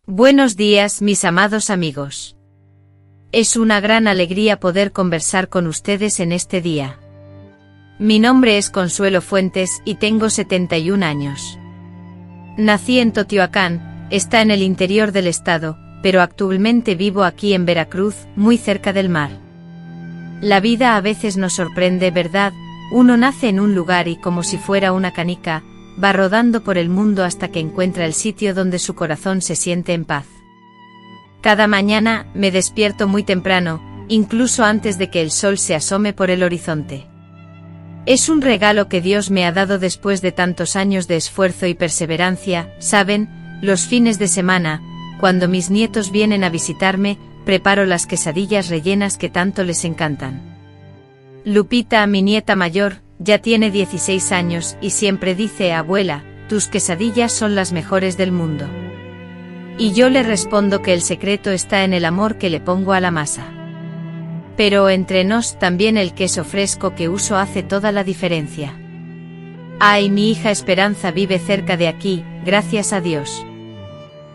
Buenos días, mis amados amigos. Es una gran alegría poder conversar con ustedes en este día. Mi nombre es Consuelo Fuentes y tengo 71 años. Nací en Totihuacán, está en el interior del estado, pero actualmente vivo aquí en Veracruz, muy cerca del mar. La vida a veces nos sorprende, ¿verdad? Uno nace en un lugar y como si fuera una canica, va rodando por el mundo hasta que encuentra el sitio donde su corazón se siente en paz. Cada mañana me despierto muy temprano, incluso antes de que el sol se asome por el horizonte. Es un regalo que Dios me ha dado después de tantos años de esfuerzo y perseverancia. Saben, los fines de semana, cuando mis nietos vienen a visitarme, preparo las quesadillas rellenas que tanto les encantan. Lupita, mi nieta mayor, ya tiene 16 años y siempre dice: abuela, tus quesadillas son las mejores del mundo. Y yo le respondo que el secreto está en el amor que le pongo a la masa. Pero entre nos también el queso fresco que uso hace toda la diferencia. Ay, mi hija Esperanza vive cerca de aquí, gracias a Dios.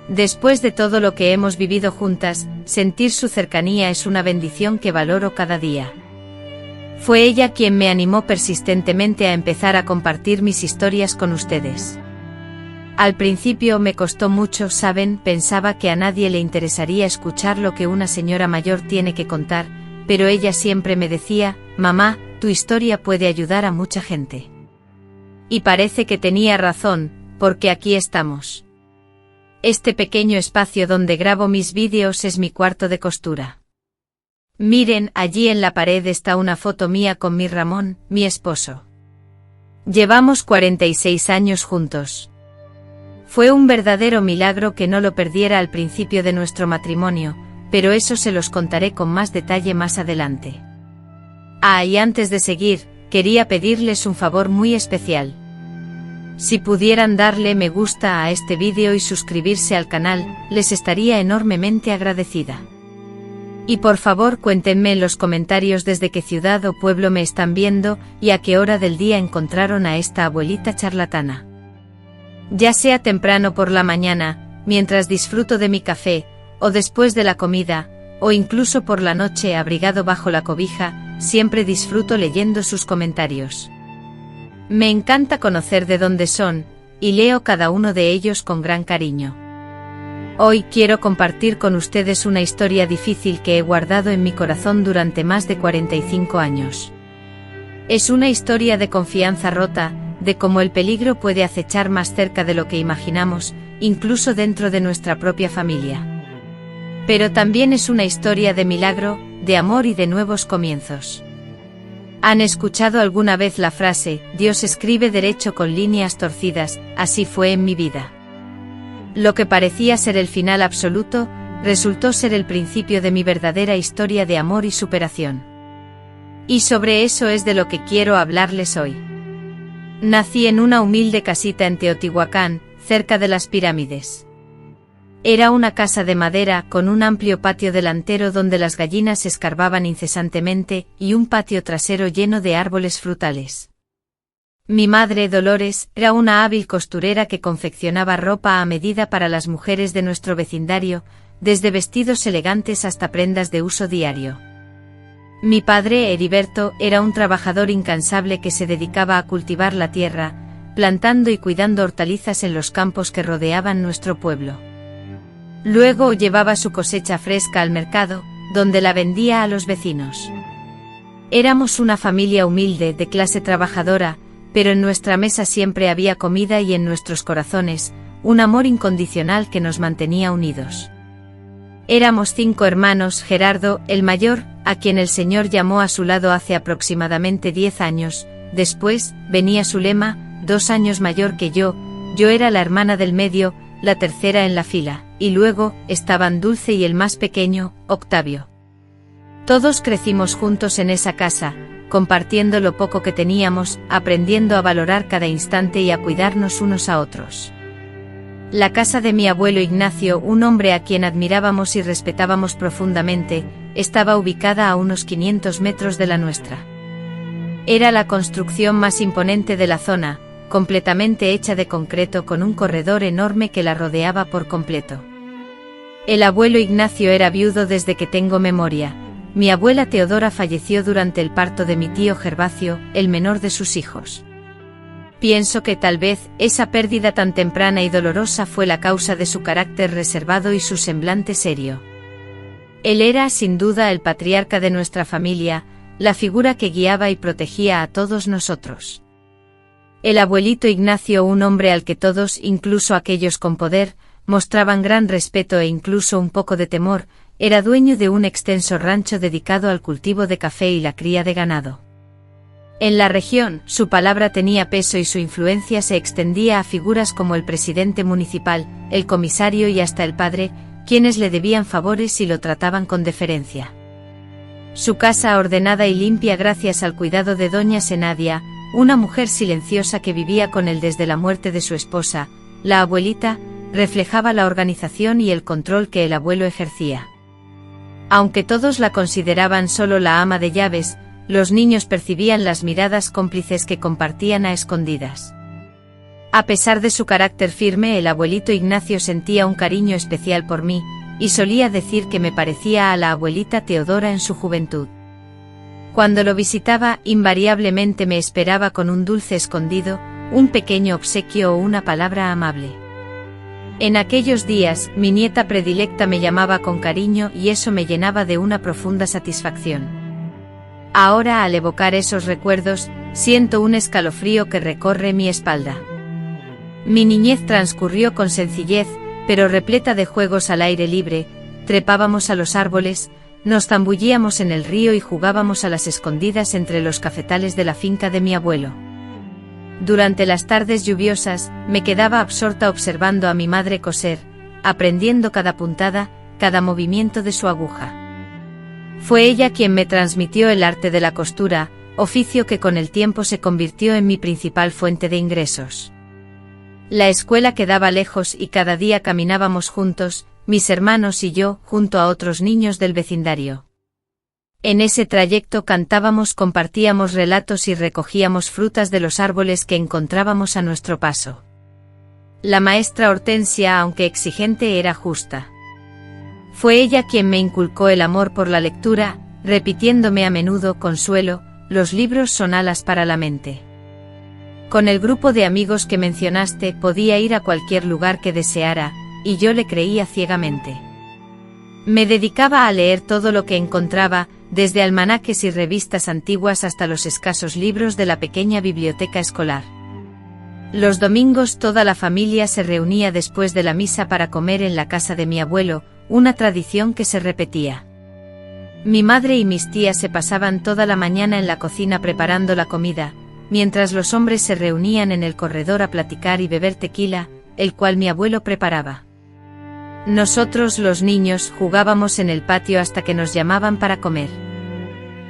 Después de todo lo que hemos vivido juntas, sentir su cercanía es una bendición que valoro cada día. Fue ella quien me animó persistentemente a empezar a compartir mis historias con ustedes. Al principio me costó mucho, ¿saben? Pensaba que a nadie le interesaría escuchar lo que una señora mayor tiene que contar, pero ella siempre me decía: mamá, tu historia puede ayudar a mucha gente. Y parece que tenía razón, porque aquí estamos. Este pequeño espacio donde grabo mis vídeos es mi cuarto de costura. Miren, allí en la pared está una foto mía con mi Ramón, mi esposo. Llevamos 46 años juntos. Fue un verdadero milagro que no lo perdiera al principio de nuestro matrimonio, pero eso se los contaré con más detalle más adelante. Ah, y antes de seguir, quería pedirles un favor muy especial. Si pudieran darle me gusta a este vídeo y suscribirse al canal, les estaría enormemente agradecida. Y por favor cuéntenme en los comentarios desde qué ciudad o pueblo me están viendo y a qué hora del día encontraron a esta abuelita charlatana. Ya sea temprano por la mañana, mientras disfruto de mi café, o después de la comida, o incluso por la noche abrigado bajo la cobija, siempre disfruto leyendo sus comentarios. Me encanta conocer de dónde son, y leo cada uno de ellos con gran cariño. Hoy quiero compartir con ustedes una historia difícil que he guardado en mi corazón durante más de 45 años. Es una historia de confianza rota, de cómo el peligro puede acechar más cerca de lo que imaginamos, incluso dentro de nuestra propia familia. Pero también es una historia de milagro, de amor y de nuevos comienzos. ¿Han escuchado alguna vez la frase: Dios escribe derecho con líneas torcidas? Así fue en mi vida. Lo que parecía ser el final absoluto, resultó ser el principio de mi verdadera historia de amor y superación. Y sobre eso es de lo que quiero hablarles hoy. Nací en una humilde casita en Teotihuacán, cerca de las pirámides. Era una casa de madera con un amplio patio delantero donde las gallinas escarbaban incesantemente y un patio trasero lleno de árboles frutales. Mi madre, Dolores, era una hábil costurera que confeccionaba ropa a medida para las mujeres de nuestro vecindario, desde vestidos elegantes hasta prendas de uso diario. Mi padre, Heriberto, era un trabajador incansable que se dedicaba a cultivar la tierra, plantando y cuidando hortalizas en los campos que rodeaban nuestro pueblo. Luego llevaba su cosecha fresca al mercado, donde la vendía a los vecinos. Éramos una familia humilde, de clase trabajadora, pero en nuestra mesa siempre había comida y en nuestros corazones, un amor incondicional que nos mantenía unidos. Éramos 5 hermanos: Gerardo, el mayor, a quien el Señor llamó a su lado hace aproximadamente 10 años, después, venía Zulema, 2 años mayor que yo era la hermana del medio, la tercera en la fila, y luego, estaban Dulce y el más pequeño, Octavio. Todos crecimos juntos en esa casa, compartiendo lo poco que teníamos, aprendiendo a valorar cada instante y a cuidarnos unos a otros. La casa de mi abuelo Ignacio, un hombre a quien admirábamos y respetábamos profundamente, estaba ubicada a unos 500 metros de la nuestra. Era la construcción más imponente de la zona, completamente hecha de concreto con un corredor enorme que la rodeaba por completo. El abuelo Ignacio era viudo desde que tengo memoria. Mi abuela Teodora falleció durante el parto de mi tío Gervasio, el menor de sus hijos. Pienso que tal vez esa pérdida tan temprana y dolorosa fue la causa de su carácter reservado y su semblante serio. Él era, sin duda, el patriarca de nuestra familia, la figura que guiaba y protegía a todos nosotros. El abuelito Ignacio, un hombre al que todos, incluso aquellos con poder, mostraban gran respeto e incluso un poco de temor, era dueño de un extenso rancho dedicado al cultivo de café y la cría de ganado. En la región, su palabra tenía peso y su influencia se extendía a figuras como el presidente municipal, el comisario y hasta el padre, quienes le debían favores y lo trataban con deferencia. Su casa ordenada y limpia gracias al cuidado de doña Senadia, una mujer silenciosa que vivía con él desde la muerte de su esposa, la abuelita, reflejaba la organización y el control que el abuelo ejercía. Aunque todos la consideraban solo la ama de llaves, los niños percibían las miradas cómplices que compartían a escondidas. A pesar de su carácter firme, el abuelito Ignacio sentía un cariño especial por mí, y solía decir que me parecía a la abuelita Teodora en su juventud. Cuando lo visitaba, invariablemente me esperaba con un dulce escondido, un pequeño obsequio o una palabra amable. En aquellos días, mi nieta predilecta me llamaba con cariño y eso me llenaba de una profunda satisfacción. Ahora, al evocar esos recuerdos, siento un escalofrío que recorre mi espalda. Mi niñez transcurrió con sencillez, pero repleta de juegos al aire libre. Trepábamos a los árboles, nos zambullíamos en el río y jugábamos a las escondidas entre los cafetales de la finca de mi abuelo. Durante las tardes lluviosas, me quedaba absorta observando a mi madre coser, aprendiendo cada puntada, cada movimiento de su aguja. Fue ella quien me transmitió el arte de la costura, oficio que con el tiempo se convirtió en mi principal fuente de ingresos. La escuela quedaba lejos y cada día caminábamos juntos, mis hermanos y yo, junto a otros niños del vecindario. En ese trayecto cantábamos, compartíamos relatos y recogíamos frutas de los árboles que encontrábamos a nuestro paso. La maestra Hortensia, aunque exigente, era justa. Fue ella quien me inculcó el amor por la lectura, repitiéndome a menudo: Consuelo, los libros son alas para la mente. Con el grupo de amigos que mencionaste podía ir a cualquier lugar que deseara, y yo le creía ciegamente. Me dedicaba a leer todo lo que encontraba, desde almanaques y revistas antiguas hasta los escasos libros de la pequeña biblioteca escolar. Los domingos toda la familia se reunía después de la misa para comer en la casa de mi abuelo, una tradición que se repetía. Mi madre y mis tías se pasaban toda la mañana en la cocina preparando la comida, mientras los hombres se reunían en el corredor a platicar y beber tequila, el cual mi abuelo preparaba. Nosotros, los niños, jugábamos en el patio hasta que nos llamaban para comer.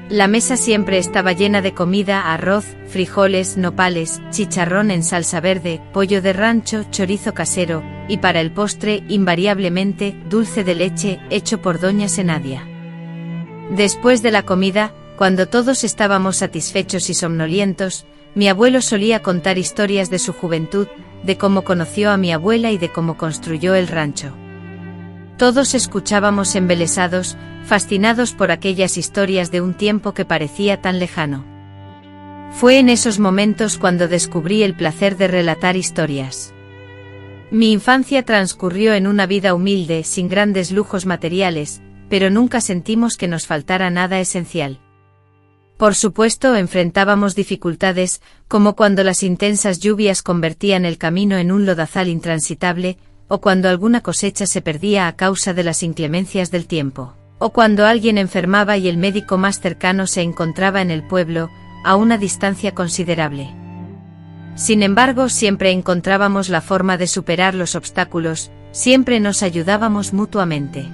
La mesa siempre estaba llena de comida: arroz, frijoles, nopales, chicharrón en salsa verde, pollo de rancho, chorizo casero, y para el postre, invariablemente, dulce de leche, hecho por doña Senadia. Después de la comida, cuando todos estábamos satisfechos y somnolientos, mi abuelo solía contar historias de su juventud, de cómo conoció a mi abuela y de cómo construyó el rancho. Todos escuchábamos embelesados, fascinados por aquellas historias de un tiempo que parecía tan lejano. Fue en esos momentos cuando descubrí el placer de relatar historias. Mi infancia transcurrió en una vida humilde, sin grandes lujos materiales, pero nunca sentimos que nos faltara nada esencial. Por supuesto, enfrentábamos dificultades, como cuando las intensas lluvias convertían el camino en un lodazal intransitable, o cuando alguna cosecha se perdía a causa de las inclemencias del tiempo, o cuando alguien enfermaba y el médico más cercano se encontraba en el pueblo, a una distancia considerable. Sin embargo, siempre encontrábamos la forma de superar los obstáculos, siempre nos ayudábamos mutuamente.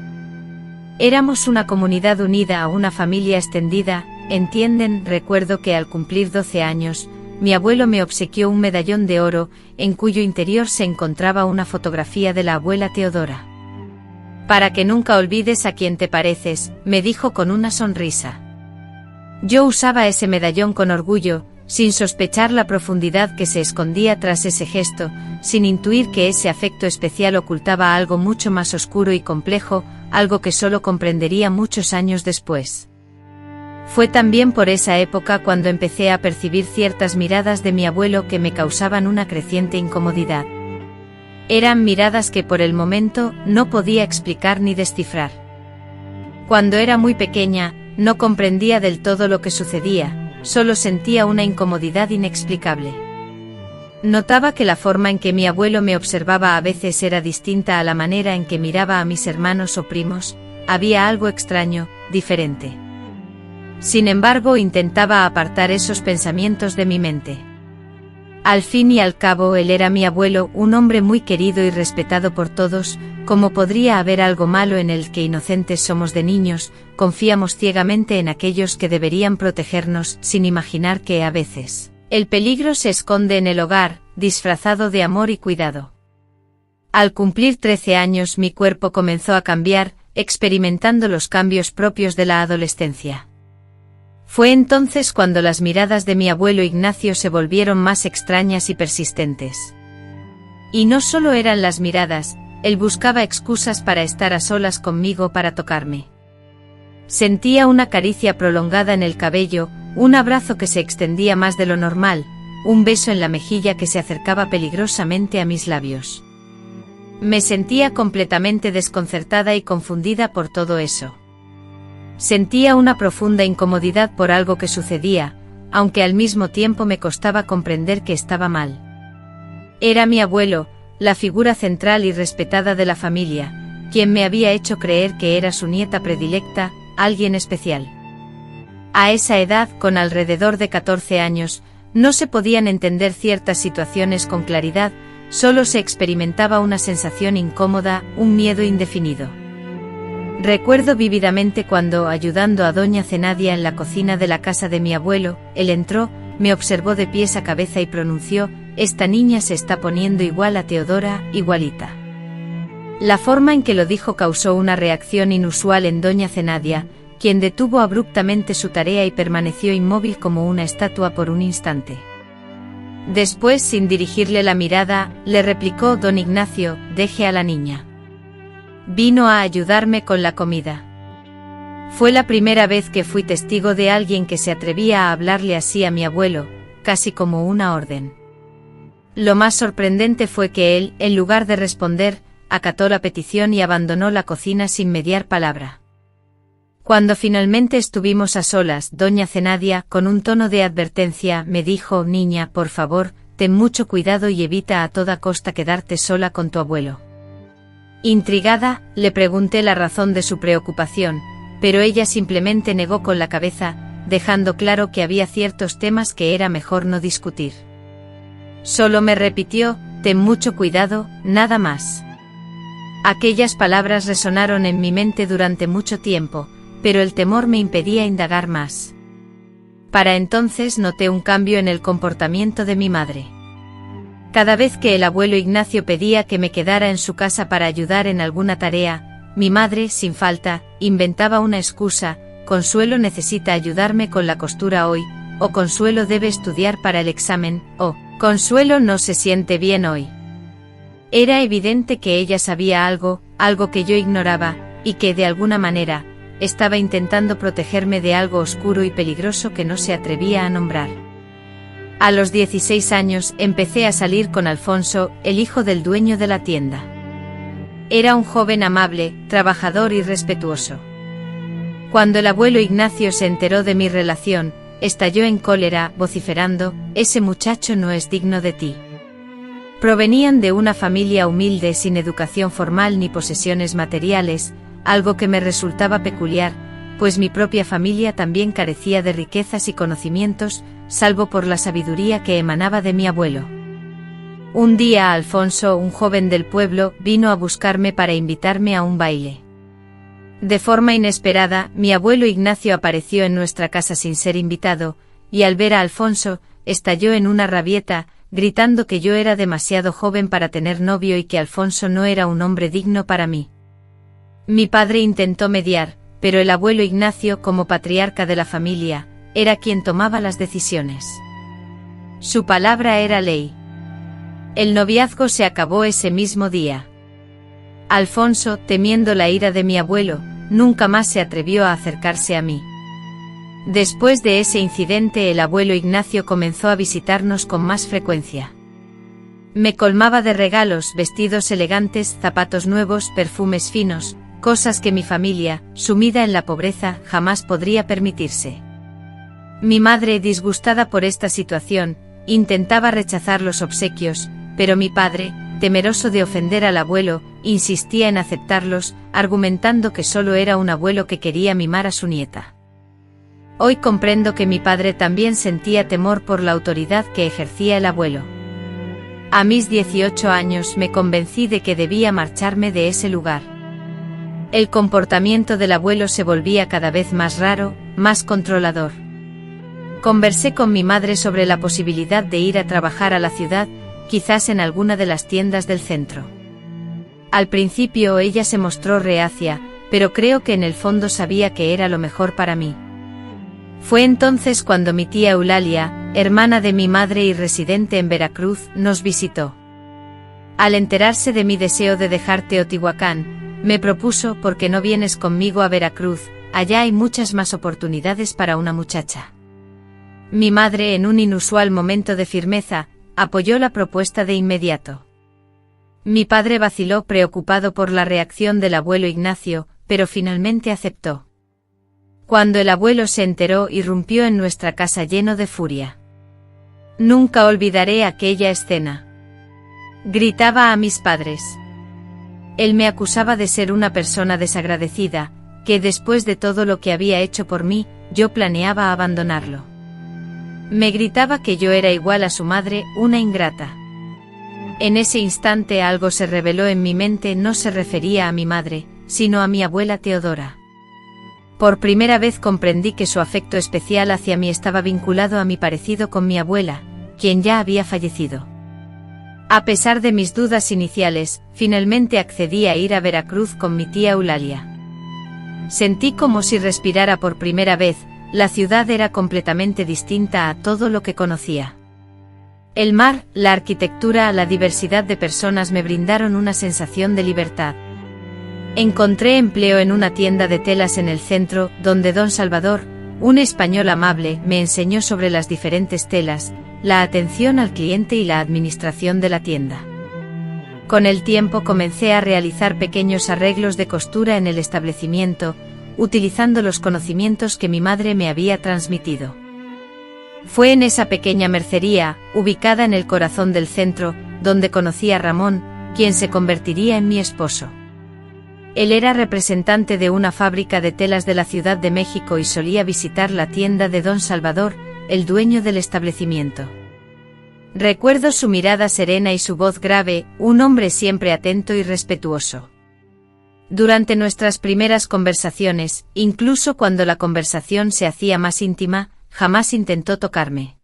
Éramos una comunidad unida, una familia extendida, ¿entienden? Recuerdo que al cumplir 12 años, mi abuelo me obsequió un medallón de oro, en cuyo interior se encontraba una fotografía de la abuela Teodora. Para que nunca olvides a quién te pareces, me dijo con una sonrisa. Yo usaba ese medallón con orgullo, sin sospechar la profundidad que se escondía tras ese gesto, sin intuir que ese afecto especial ocultaba algo mucho más oscuro y complejo, algo que solo comprendería muchos años después. Fue también por esa época cuando empecé a percibir ciertas miradas de mi abuelo que me causaban una creciente incomodidad. Eran miradas que por el momento no podía explicar ni descifrar. Cuando era muy pequeña, no comprendía del todo lo que sucedía, solo sentía una incomodidad inexplicable. Notaba que la forma en que mi abuelo me observaba a veces era distinta a la manera en que miraba a mis hermanos o primos, había algo extraño, diferente. Sin embargo, intentaba apartar esos pensamientos de mi mente. Al fin y al cabo, él era mi abuelo, un hombre muy querido y respetado por todos. ¿Cómo podría haber algo malo en el que inocentes somos de niños, confiamos ciegamente en aquellos que deberían protegernos, sin imaginar que, a veces, el peligro se esconde en el hogar, disfrazado de amor y cuidado? Al cumplir 13 años mi cuerpo comenzó a cambiar, experimentando los cambios propios de la adolescencia. Fue entonces cuando las miradas de mi abuelo Ignacio se volvieron más extrañas y persistentes. Y no solo eran las miradas, él buscaba excusas para estar a solas conmigo, para tocarme. Sentía una caricia prolongada en el cabello, un abrazo que se extendía más de lo normal, un beso en la mejilla que se acercaba peligrosamente a mis labios. Me sentía completamente desconcertada y confundida por todo eso. Sentía una profunda incomodidad por algo que sucedía, aunque al mismo tiempo me costaba comprender que estaba mal. Era mi abuelo, la figura central y respetada de la familia, quien me había hecho creer que era su nieta predilecta, alguien especial. A esa edad, con alrededor de 14 años, no se podían entender ciertas situaciones con claridad, solo se experimentaba una sensación incómoda, un miedo indefinido. Recuerdo vívidamente cuando, ayudando a doña Zenadia en la cocina de la casa de mi abuelo, él entró, me observó de pies a cabeza y pronunció: «Esta niña se está poniendo igual a Teodora, igualita». La forma en que lo dijo causó una reacción inusual en doña Zenadia, quien detuvo abruptamente su tarea y permaneció inmóvil como una estatua por un instante. Después, sin dirigirle la mirada, le replicó: «Don Ignacio, deje a la niña. Vino a ayudarme con la comida». Fue la primera vez que fui testigo de alguien que se atrevía a hablarle así a mi abuelo, casi como una orden. Lo más sorprendente fue que él, en lugar de responder, acató la petición y abandonó la cocina sin mediar palabra. Cuando finalmente estuvimos a solas, doña Zenadia, con un tono de advertencia, me dijo: «Niña, por favor, ten mucho cuidado y evita a toda costa quedarte sola con tu abuelo». Intrigada, le pregunté la razón de su preocupación, pero ella simplemente negó con la cabeza, dejando claro que había ciertos temas que era mejor no discutir. Solo me repitió: «Ten mucho cuidado», nada más. Aquellas palabras resonaron en mi mente durante mucho tiempo, pero el temor me impedía indagar más. Para entonces noté un cambio en el comportamiento de mi madre. Cada vez que el abuelo Ignacio pedía que me quedara en su casa para ayudar en alguna tarea, mi madre, sin falta, inventaba una excusa: «Consuelo necesita ayudarme con la costura hoy», o «Consuelo debe estudiar para el examen», o «Consuelo no se siente bien hoy». Era evidente que ella sabía algo que yo ignoraba, y que, de alguna manera, estaba intentando protegerme de algo oscuro y peligroso que no se atrevía a nombrar. A los 16 años empecé a salir con Alfonso, el hijo del dueño de la tienda. Era un joven amable, trabajador y respetuoso. Cuando el abuelo Ignacio se enteró de mi relación, estalló en cólera, vociferando: «Ese muchacho no es digno de ti». Provenían de una familia humilde sin educación formal ni posesiones materiales, algo que me resultaba peculiar, pues mi propia familia también carecía de riquezas y conocimientos, salvo por la sabiduría que emanaba de mi abuelo. Un día Alfonso, un joven del pueblo, vino a buscarme para invitarme a un baile. De forma inesperada, mi abuelo Ignacio apareció en nuestra casa sin ser invitado, y al ver a Alfonso, estalló en una rabieta, gritando que yo era demasiado joven para tener novio y que Alfonso no era un hombre digno para mí. Mi padre intentó mediar, pero el abuelo Ignacio, como patriarca de la familia, era quien tomaba las decisiones. Su palabra era ley. El noviazgo se acabó ese mismo día. Alfonso, temiendo la ira de mi abuelo, nunca más se atrevió a acercarse a mí. Después de ese incidente, el abuelo Ignacio comenzó a visitarnos con más frecuencia. Me colmaba de regalos, vestidos elegantes, zapatos nuevos, perfumes finos, cosas que mi familia, sumida en la pobreza, jamás podría permitirse. Mi madre, disgustada por esta situación, intentaba rechazar los obsequios, pero mi padre, temeroso de ofender al abuelo, insistía en aceptarlos, argumentando que solo era un abuelo que quería mimar a su nieta. Hoy comprendo que mi padre también sentía temor por la autoridad que ejercía el abuelo. A mis 18 años me convencí de que debía marcharme de ese lugar. El comportamiento del abuelo se volvía cada vez más raro, más controlador. Conversé con mi madre sobre la posibilidad de ir a trabajar a la ciudad, quizás en alguna de las tiendas del centro. Al principio ella se mostró reacia, pero creo que en el fondo sabía que era lo mejor para mí. Fue entonces cuando mi tía Eulalia, hermana de mi madre y residente en Veracruz, nos visitó. Al enterarse de mi deseo de dejar Teotihuacán, me propuso: ¿por qué no vienes conmigo a Veracruz? Allá hay muchas más oportunidades para una muchacha. Mi madre, en un inusual momento de firmeza, apoyó la propuesta de inmediato. Mi padre vaciló, preocupado por la reacción del abuelo Ignacio, pero finalmente aceptó. Cuando el abuelo se enteró, irrumpió en nuestra casa lleno de furia. Nunca olvidaré aquella escena. Gritaba a mis padres. Él me acusaba de ser una persona desagradecida, que después de todo lo que había hecho por mí, yo planeaba abandonarlo. Me gritaba que yo era igual a su madre, una ingrata. En ese instante algo se reveló en mi mente. No se refería a mi madre, sino a mi abuela Teodora. Por primera vez comprendí que su afecto especial hacia mí estaba vinculado a mi parecido con mi abuela, quien ya había fallecido. A pesar de mis dudas iniciales, finalmente accedí a ir a Veracruz con mi tía Eulalia. Sentí como si respirara por primera vez. La ciudad era completamente distinta a todo lo que conocía. El mar, la arquitectura, la diversidad de personas me brindaron una sensación de libertad. Encontré empleo en una tienda de telas en el centro, donde don Salvador, un español amable, me enseñó sobre las diferentes telas, la atención al cliente y la administración de la tienda. Con el tiempo comencé a realizar pequeños arreglos de costura en el establecimiento, utilizando los conocimientos que mi madre me había transmitido. Fue en esa pequeña mercería, ubicada en el corazón del centro, donde conocí a Ramón, quien se convertiría en mi esposo. Él era representante de una fábrica de telas de la Ciudad de México y solía visitar la tienda de don Salvador, el dueño del establecimiento. Recuerdo su mirada serena y su voz grave, un hombre siempre atento y respetuoso. Durante nuestras primeras conversaciones, incluso cuando la conversación se hacía más íntima, jamás intentó tocarme.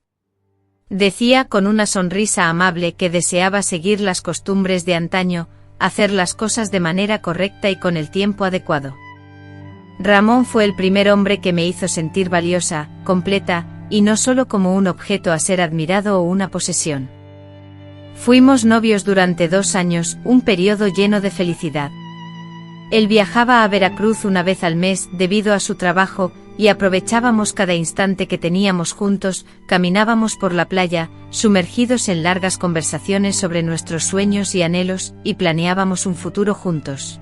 Decía con una sonrisa amable que deseaba seguir las costumbres de antaño, hacer las cosas de manera correcta y con el tiempo adecuado. Ramón fue el primer hombre que me hizo sentir valiosa, completa, y no solo como un objeto a ser admirado o una posesión. Fuimos novios durante 2 años, un periodo lleno de felicidad. Él viajaba a Veracruz una vez al mes debido a su trabajo, y aprovechábamos cada instante que teníamos juntos. Caminábamos por la playa, sumergidos en largas conversaciones sobre nuestros sueños y anhelos, y planeábamos un futuro juntos.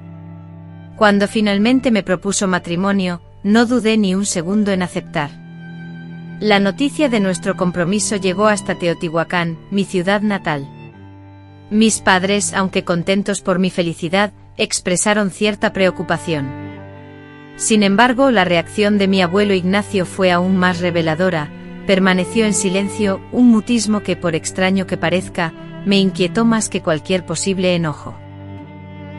Cuando finalmente me propuso matrimonio, no dudé ni un segundo en aceptar. La noticia de nuestro compromiso llegó hasta Teotihuacán, mi ciudad natal. Mis padres, aunque contentos por mi felicidad, expresaron cierta preocupación. Sin embargo, la reacción de mi abuelo Ignacio fue aún más reveladora. Permaneció en silencio, un mutismo que, por extraño que parezca, me inquietó más que cualquier posible enojo.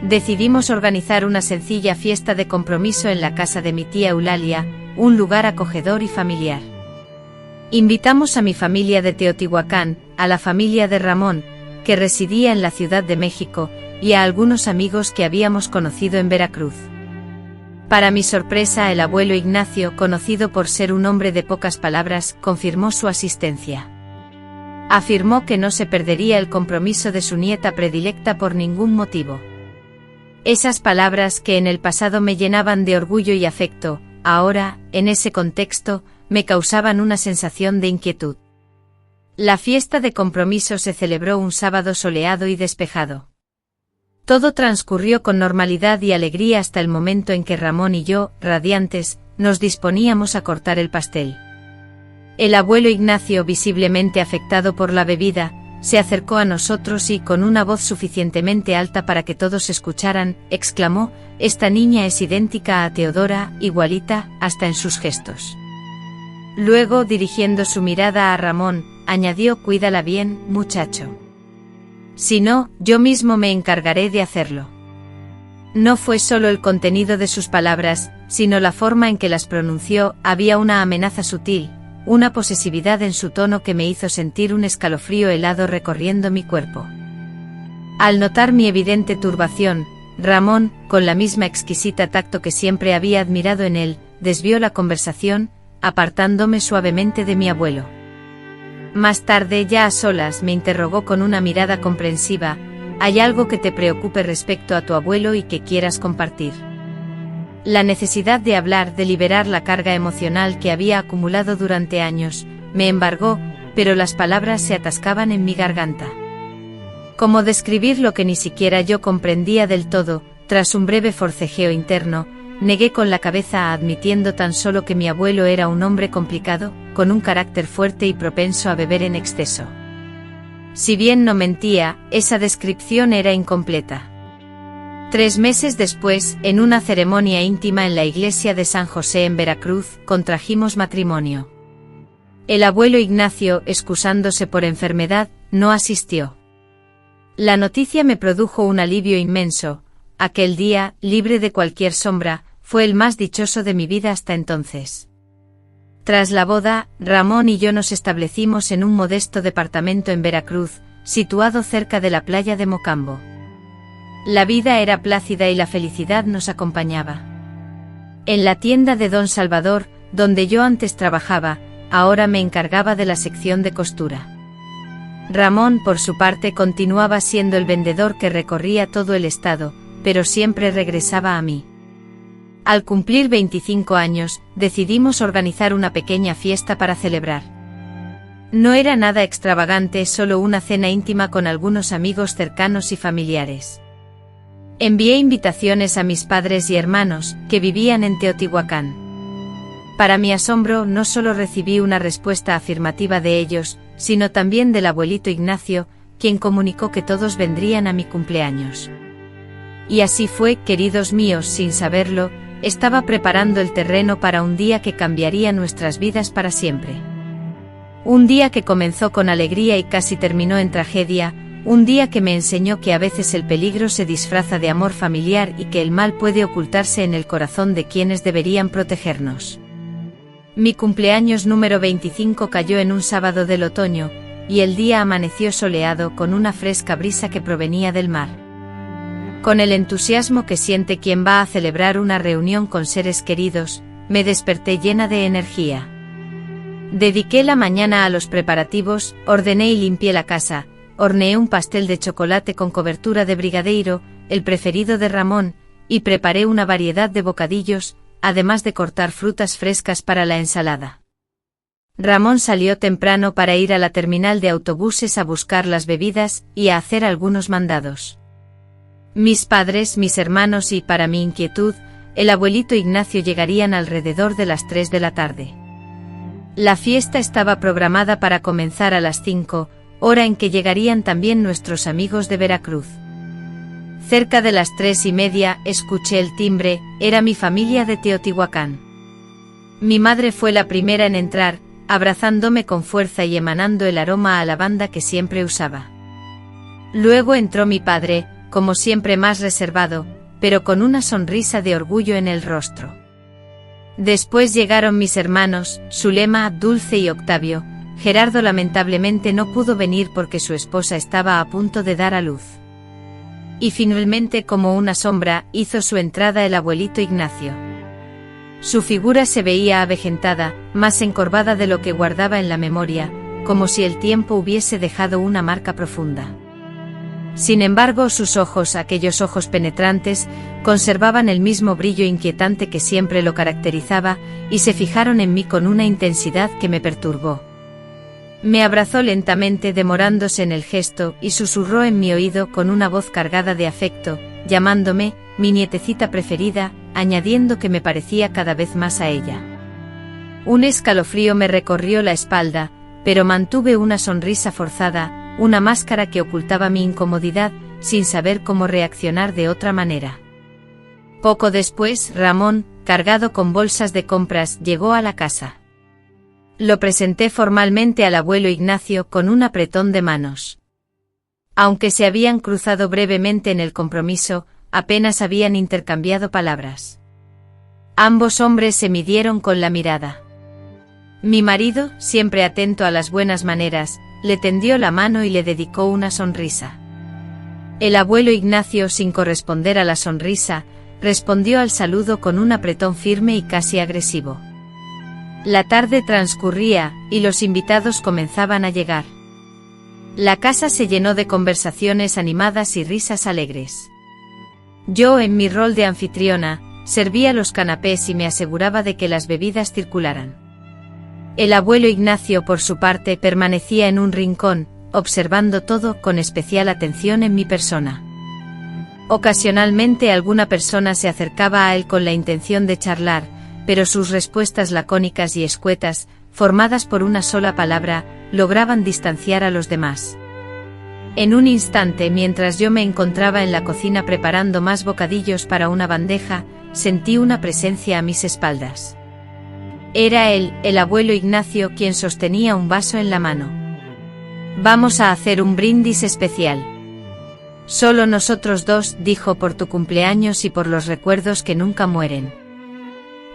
Decidimos organizar una sencilla fiesta de compromiso en la casa de mi tía Eulalia, un lugar acogedor y familiar. Invitamos a mi familia de Teotihuacán, a la familia de Ramón, que residía en la Ciudad de México, y a algunos amigos que habíamos conocido en Veracruz. Para mi sorpresa, el abuelo Ignacio, conocido por ser un hombre de pocas palabras, confirmó su asistencia. Afirmó que no se perdería el compromiso de su nieta predilecta por ningún motivo. Esas palabras que en el pasado me llenaban de orgullo y afecto, ahora, en ese contexto, me causaban una sensación de inquietud. La fiesta de compromiso se celebró un sábado soleado y despejado. Todo transcurrió con normalidad y alegría hasta el momento en que Ramón y yo, radiantes, nos disponíamos a cortar el pastel. El abuelo Ignacio, visiblemente afectado por la bebida, se acercó a nosotros y, con una voz suficientemente alta para que todos escucharan, exclamó: «Esta niña es idéntica a Teodora, igualita, hasta en sus gestos». Luego, dirigiendo su mirada a Ramón, añadió: «Cuídala bien, muchacho. Si no, yo mismo me encargaré de hacerlo». No fue solo el contenido de sus palabras, sino la forma en que las pronunció. Había una amenaza sutil, una posesividad en su tono que me hizo sentir un escalofrío helado recorriendo mi cuerpo. Al notar mi evidente turbación, Ramón, con la misma exquisita tacto que siempre había admirado en él, desvió la conversación, apartándome suavemente de mi abuelo. Más tarde, ya a solas, me interrogó con una mirada comprensiva: «¿Hay algo que te preocupe respecto a tu abuelo y que quieras compartir?». La necesidad de hablar, de liberar la carga emocional que había acumulado durante años, me embargó, pero las palabras se atascaban en mi garganta. ¿Cómo describir lo que ni siquiera yo comprendía del todo? Tras un breve forcejeo interno, negué con la cabeza, admitiendo tan solo que mi abuelo era un hombre complicado, con un carácter fuerte y propenso a beber en exceso. Si bien no mentía, esa descripción era incompleta. 3 meses después, en una ceremonia íntima en la iglesia de San José en Veracruz, contrajimos matrimonio. El abuelo Ignacio, excusándose por enfermedad, no asistió. La noticia me produjo un alivio inmenso. Aquel día, libre de cualquier sombra, fue el más dichoso de mi vida hasta entonces. Tras la boda, Ramón y yo nos establecimos en un modesto departamento en Veracruz, situado cerca de la playa de Mocambo. La vida era plácida y la felicidad nos acompañaba. En la tienda de Don Salvador, donde yo antes trabajaba, ahora me encargaba de la sección de costura. Ramón, por su parte, continuaba siendo el vendedor que recorría todo el estado, pero siempre regresaba a mí. Al cumplir 25 años, decidimos organizar una pequeña fiesta para celebrar. No era nada extravagante, solo una cena íntima con algunos amigos cercanos y familiares. Envié invitaciones a mis padres y hermanos, que vivían en Teotihuacán. Para mi asombro, no solo recibí una respuesta afirmativa de ellos, sino también del abuelito Ignacio, quien comunicó que todos vendrían a mi cumpleaños. Y así fue, queridos míos, sin saberlo, estaba preparando el terreno para un día que cambiaría nuestras vidas para siempre. Un día que comenzó con alegría y casi terminó en tragedia, un día que me enseñó que a veces el peligro se disfraza de amor familiar y que el mal puede ocultarse en el corazón de quienes deberían protegernos. Mi cumpleaños número 25 cayó en un sábado del otoño, y el día amaneció soleado con una fresca brisa que provenía del mar. Con el entusiasmo que siente quien va a celebrar una reunión con seres queridos, me desperté llena de energía. Dediqué la mañana a los preparativos, ordené y limpié la casa, horneé un pastel de chocolate con cobertura de brigadeiro, el preferido de Ramón, y preparé una variedad de bocadillos, además de cortar frutas frescas para la ensalada. Ramón salió temprano para ir a la terminal de autobuses a buscar las bebidas y a hacer algunos mandados. Mis padres, mis hermanos y, para mi inquietud, el abuelito Ignacio llegarían alrededor de las 3 de la tarde. La fiesta estaba programada para comenzar a las 5, hora en que llegarían también nuestros amigos de Veracruz. Cerca de las 3:30 escuché el timbre, era mi familia de Teotihuacán. Mi madre fue la primera en entrar, abrazándome con fuerza y emanando el aroma a lavanda que siempre usaba. Luego entró mi padre, como siempre más reservado, pero con una sonrisa de orgullo en el rostro. Después llegaron mis hermanos, Zulema, Dulce y Octavio. Gerardo lamentablemente no pudo venir porque su esposa estaba a punto de dar a luz. Y finalmente, como una sombra, hizo su entrada el abuelito Ignacio. Su figura se veía avejentada, más encorvada de lo que guardaba en la memoria, como si el tiempo hubiese dejado una marca profunda. Sin embargo, sus ojos, aquellos ojos penetrantes, conservaban el mismo brillo inquietante que siempre lo caracterizaba, y se fijaron en mí con una intensidad que me perturbó. Me abrazó lentamente, demorándose en el gesto, y susurró en mi oído con una voz cargada de afecto, llamándome mi nietecita preferida, añadiendo que me parecía cada vez más a ella. Un escalofrío me recorrió la espalda, pero mantuve una sonrisa forzada, una máscara que ocultaba mi incomodidad, sin saber cómo reaccionar de otra manera. Poco después, Ramón, cargado con bolsas de compras, llegó a la casa. Lo presenté formalmente al abuelo Ignacio con un apretón de manos. Aunque se habían cruzado brevemente en el compromiso, apenas habían intercambiado palabras. Ambos hombres se midieron con la mirada. Mi marido, siempre atento a las buenas maneras, le tendió la mano y le dedicó una sonrisa. El abuelo Ignacio, sin corresponder a la sonrisa, respondió al saludo con un apretón firme y casi agresivo. La tarde transcurría, y los invitados comenzaban a llegar. La casa se llenó de conversaciones animadas y risas alegres. Yo, en mi rol de anfitriona, servía los canapés y me aseguraba de que las bebidas circularan. El abuelo Ignacio, por su parte, permanecía en un rincón, observando todo con especial atención en mi persona. Ocasionalmente alguna persona se acercaba a él con la intención de charlar, pero sus respuestas lacónicas y escuetas, formadas por una sola palabra, lograban distanciar a los demás. En un instante, mientras yo me encontraba en la cocina preparando más bocadillos para una bandeja, sentí una presencia a mis espaldas. Era él, el abuelo Ignacio, quien sostenía un vaso en la mano. «Vamos a hacer un brindis especial. Solo nosotros dos», dijo, «por tu cumpleaños y por los recuerdos que nunca mueren».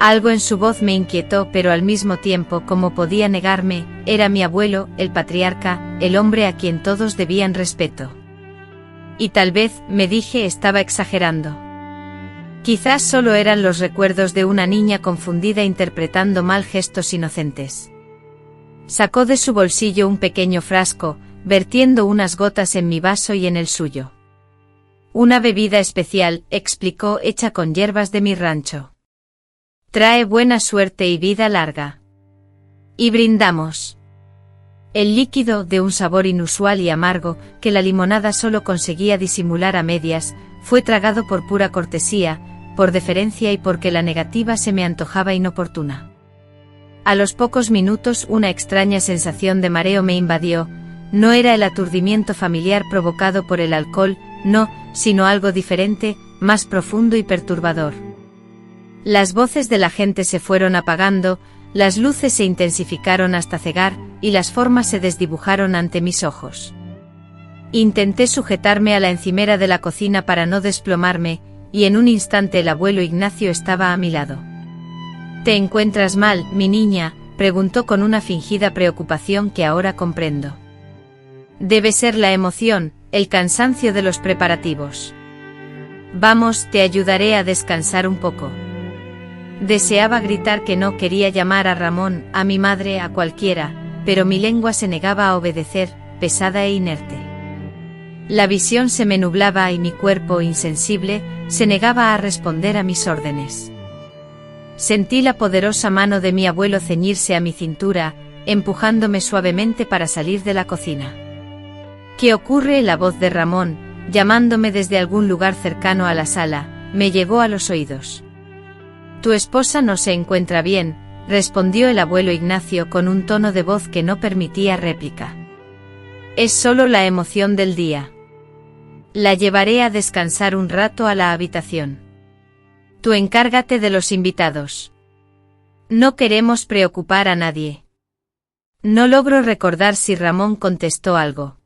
Algo en su voz me inquietó, pero al mismo tiempo, ¿cómo podía negarme? Era mi abuelo, el patriarca, el hombre a quien todos debían respeto. Y tal vez, me dije, estaba exagerando. Quizás solo eran los recuerdos de una niña confundida interpretando mal gestos inocentes. Sacó de su bolsillo un pequeño frasco, vertiendo unas gotas en mi vaso y en el suyo. «Una bebida especial», explicó, «hecha con hierbas de mi rancho. Trae buena suerte y vida larga». Y brindamos. El líquido, de un sabor inusual y amargo, que la limonada solo conseguía disimular a medias, fue tragado por pura cortesía, por deferencia y porque la negativa se me antojaba inoportuna. A los pocos minutos una extraña sensación de mareo me invadió. No era el aturdimiento familiar provocado por el alcohol, no, sino algo diferente, más profundo y perturbador. Las voces de la gente se fueron apagando, las luces se intensificaron hasta cegar, y las formas se desdibujaron ante mis ojos. Intenté sujetarme a la encimera de la cocina para no desplomarme, y en un instante el abuelo Ignacio estaba a mi lado. «¿Te encuentras mal, mi niña?», preguntó con una fingida preocupación que ahora comprendo. «Debe ser la emoción, el cansancio de los preparativos. Vamos, te ayudaré a descansar un poco». Deseaba gritar que no quería llamar a Ramón, a mi madre, a cualquiera, pero mi lengua se negaba a obedecer, pesada e inerte. La visión se me nublaba y mi cuerpo, insensible, se negaba a responder a mis órdenes. Sentí la poderosa mano de mi abuelo ceñirse a mi cintura, empujándome suavemente para salir de la cocina. «¿Qué ocurre?», la voz de Ramón, llamándome desde algún lugar cercano a la sala, me llegó a los oídos. «Tu esposa no se encuentra bien», respondió el abuelo Ignacio con un tono de voz que no permitía réplica. «Es solo la emoción del día. La llevaré a descansar un rato a la habitación. Tú encárgate de los invitados. No queremos preocupar a nadie». No logro recordar si Ramón contestó algo.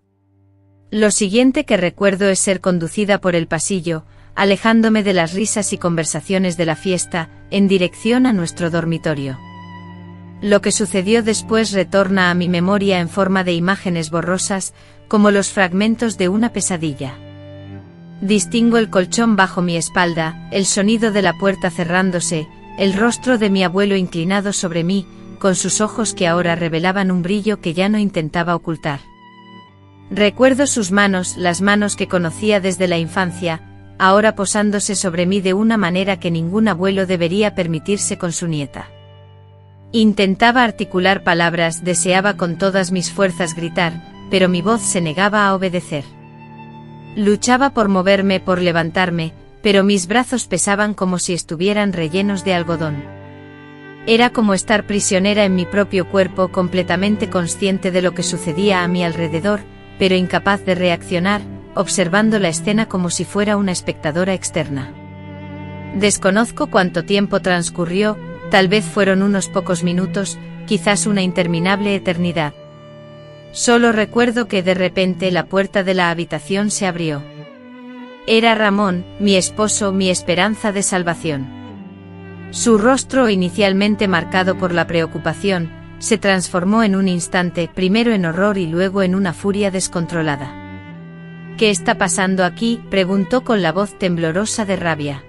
Lo siguiente que recuerdo es ser conducida por el pasillo, alejándome de las risas y conversaciones de la fiesta, en dirección a nuestro dormitorio. Lo que sucedió después retorna a mi memoria en forma de imágenes borrosas, como los fragmentos de una pesadilla. Distingo el colchón bajo mi espalda, el sonido de la puerta cerrándose, el rostro de mi abuelo inclinado sobre mí, con sus ojos que ahora revelaban un brillo que ya no intentaba ocultar. Recuerdo sus manos, las manos que conocía desde la infancia, ahora posándose sobre mí de una manera que ningún abuelo debería permitirse con su nieta. Intentaba articular palabras, deseaba con todas mis fuerzas gritar, pero mi voz se negaba a obedecer. Luchaba por moverme, por levantarme, pero mis brazos pesaban como si estuvieran rellenos de algodón. Era como estar prisionera en mi propio cuerpo, completamente consciente de lo que sucedía a mi alrededor, pero incapaz de reaccionar, observando la escena como si fuera una espectadora externa. Desconozco cuánto tiempo transcurrió, tal vez fueron unos pocos minutos, quizás una interminable eternidad. Solo recuerdo que de repente la puerta de la habitación se abrió. Era Ramón, mi esposo, mi esperanza de salvación. Su rostro, inicialmente marcado por la preocupación, se transformó en un instante, primero en horror y luego en una furia descontrolada. «¿Qué está pasando aquí?», preguntó con la voz temblorosa de rabia.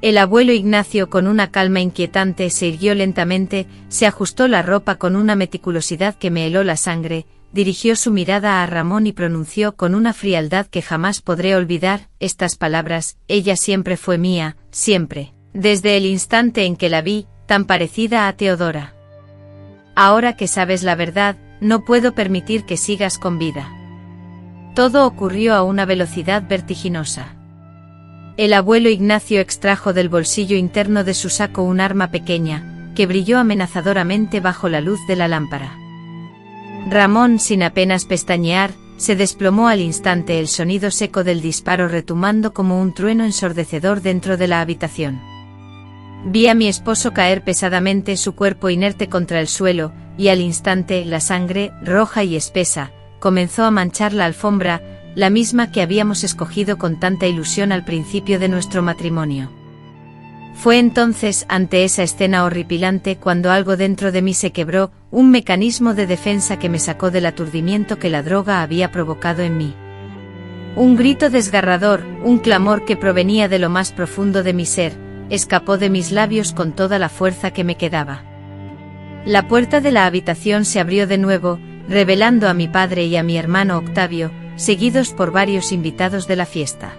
El abuelo Ignacio, con una calma inquietante, se irguió lentamente, se ajustó la ropa con una meticulosidad que me heló la sangre, dirigió su mirada a Ramón y pronunció con una frialdad que jamás podré olvidar estas palabras: «Ella siempre fue mía, siempre, desde el instante en que la vi, tan parecida a Teodora. Ahora que sabes la verdad, no puedo permitir que sigas con vida». Todo ocurrió a una velocidad vertiginosa. El abuelo Ignacio extrajo del bolsillo interno de su saco un arma pequeña, que brilló amenazadoramente bajo la luz de la lámpara. Ramón, sin apenas pestañear, se desplomó al instante, el sonido seco del disparo retumbando como un trueno ensordecedor dentro de la habitación. Vi a mi esposo caer pesadamente, su cuerpo inerte contra el suelo, y al instante la sangre, roja y espesa, comenzó a manchar la alfombra, la misma que habíamos escogido con tanta ilusión al principio de nuestro matrimonio. Fue entonces, ante esa escena horripilante, cuando algo dentro de mí se quebró, un mecanismo de defensa que me sacó del aturdimiento que la droga había provocado en mí. Un grito desgarrador, un clamor que provenía de lo más profundo de mi ser, escapó de mis labios con toda la fuerza que me quedaba. La puerta de la habitación se abrió de nuevo, revelando a mi padre y a mi hermano Octavio, seguidos por varios invitados de la fiesta.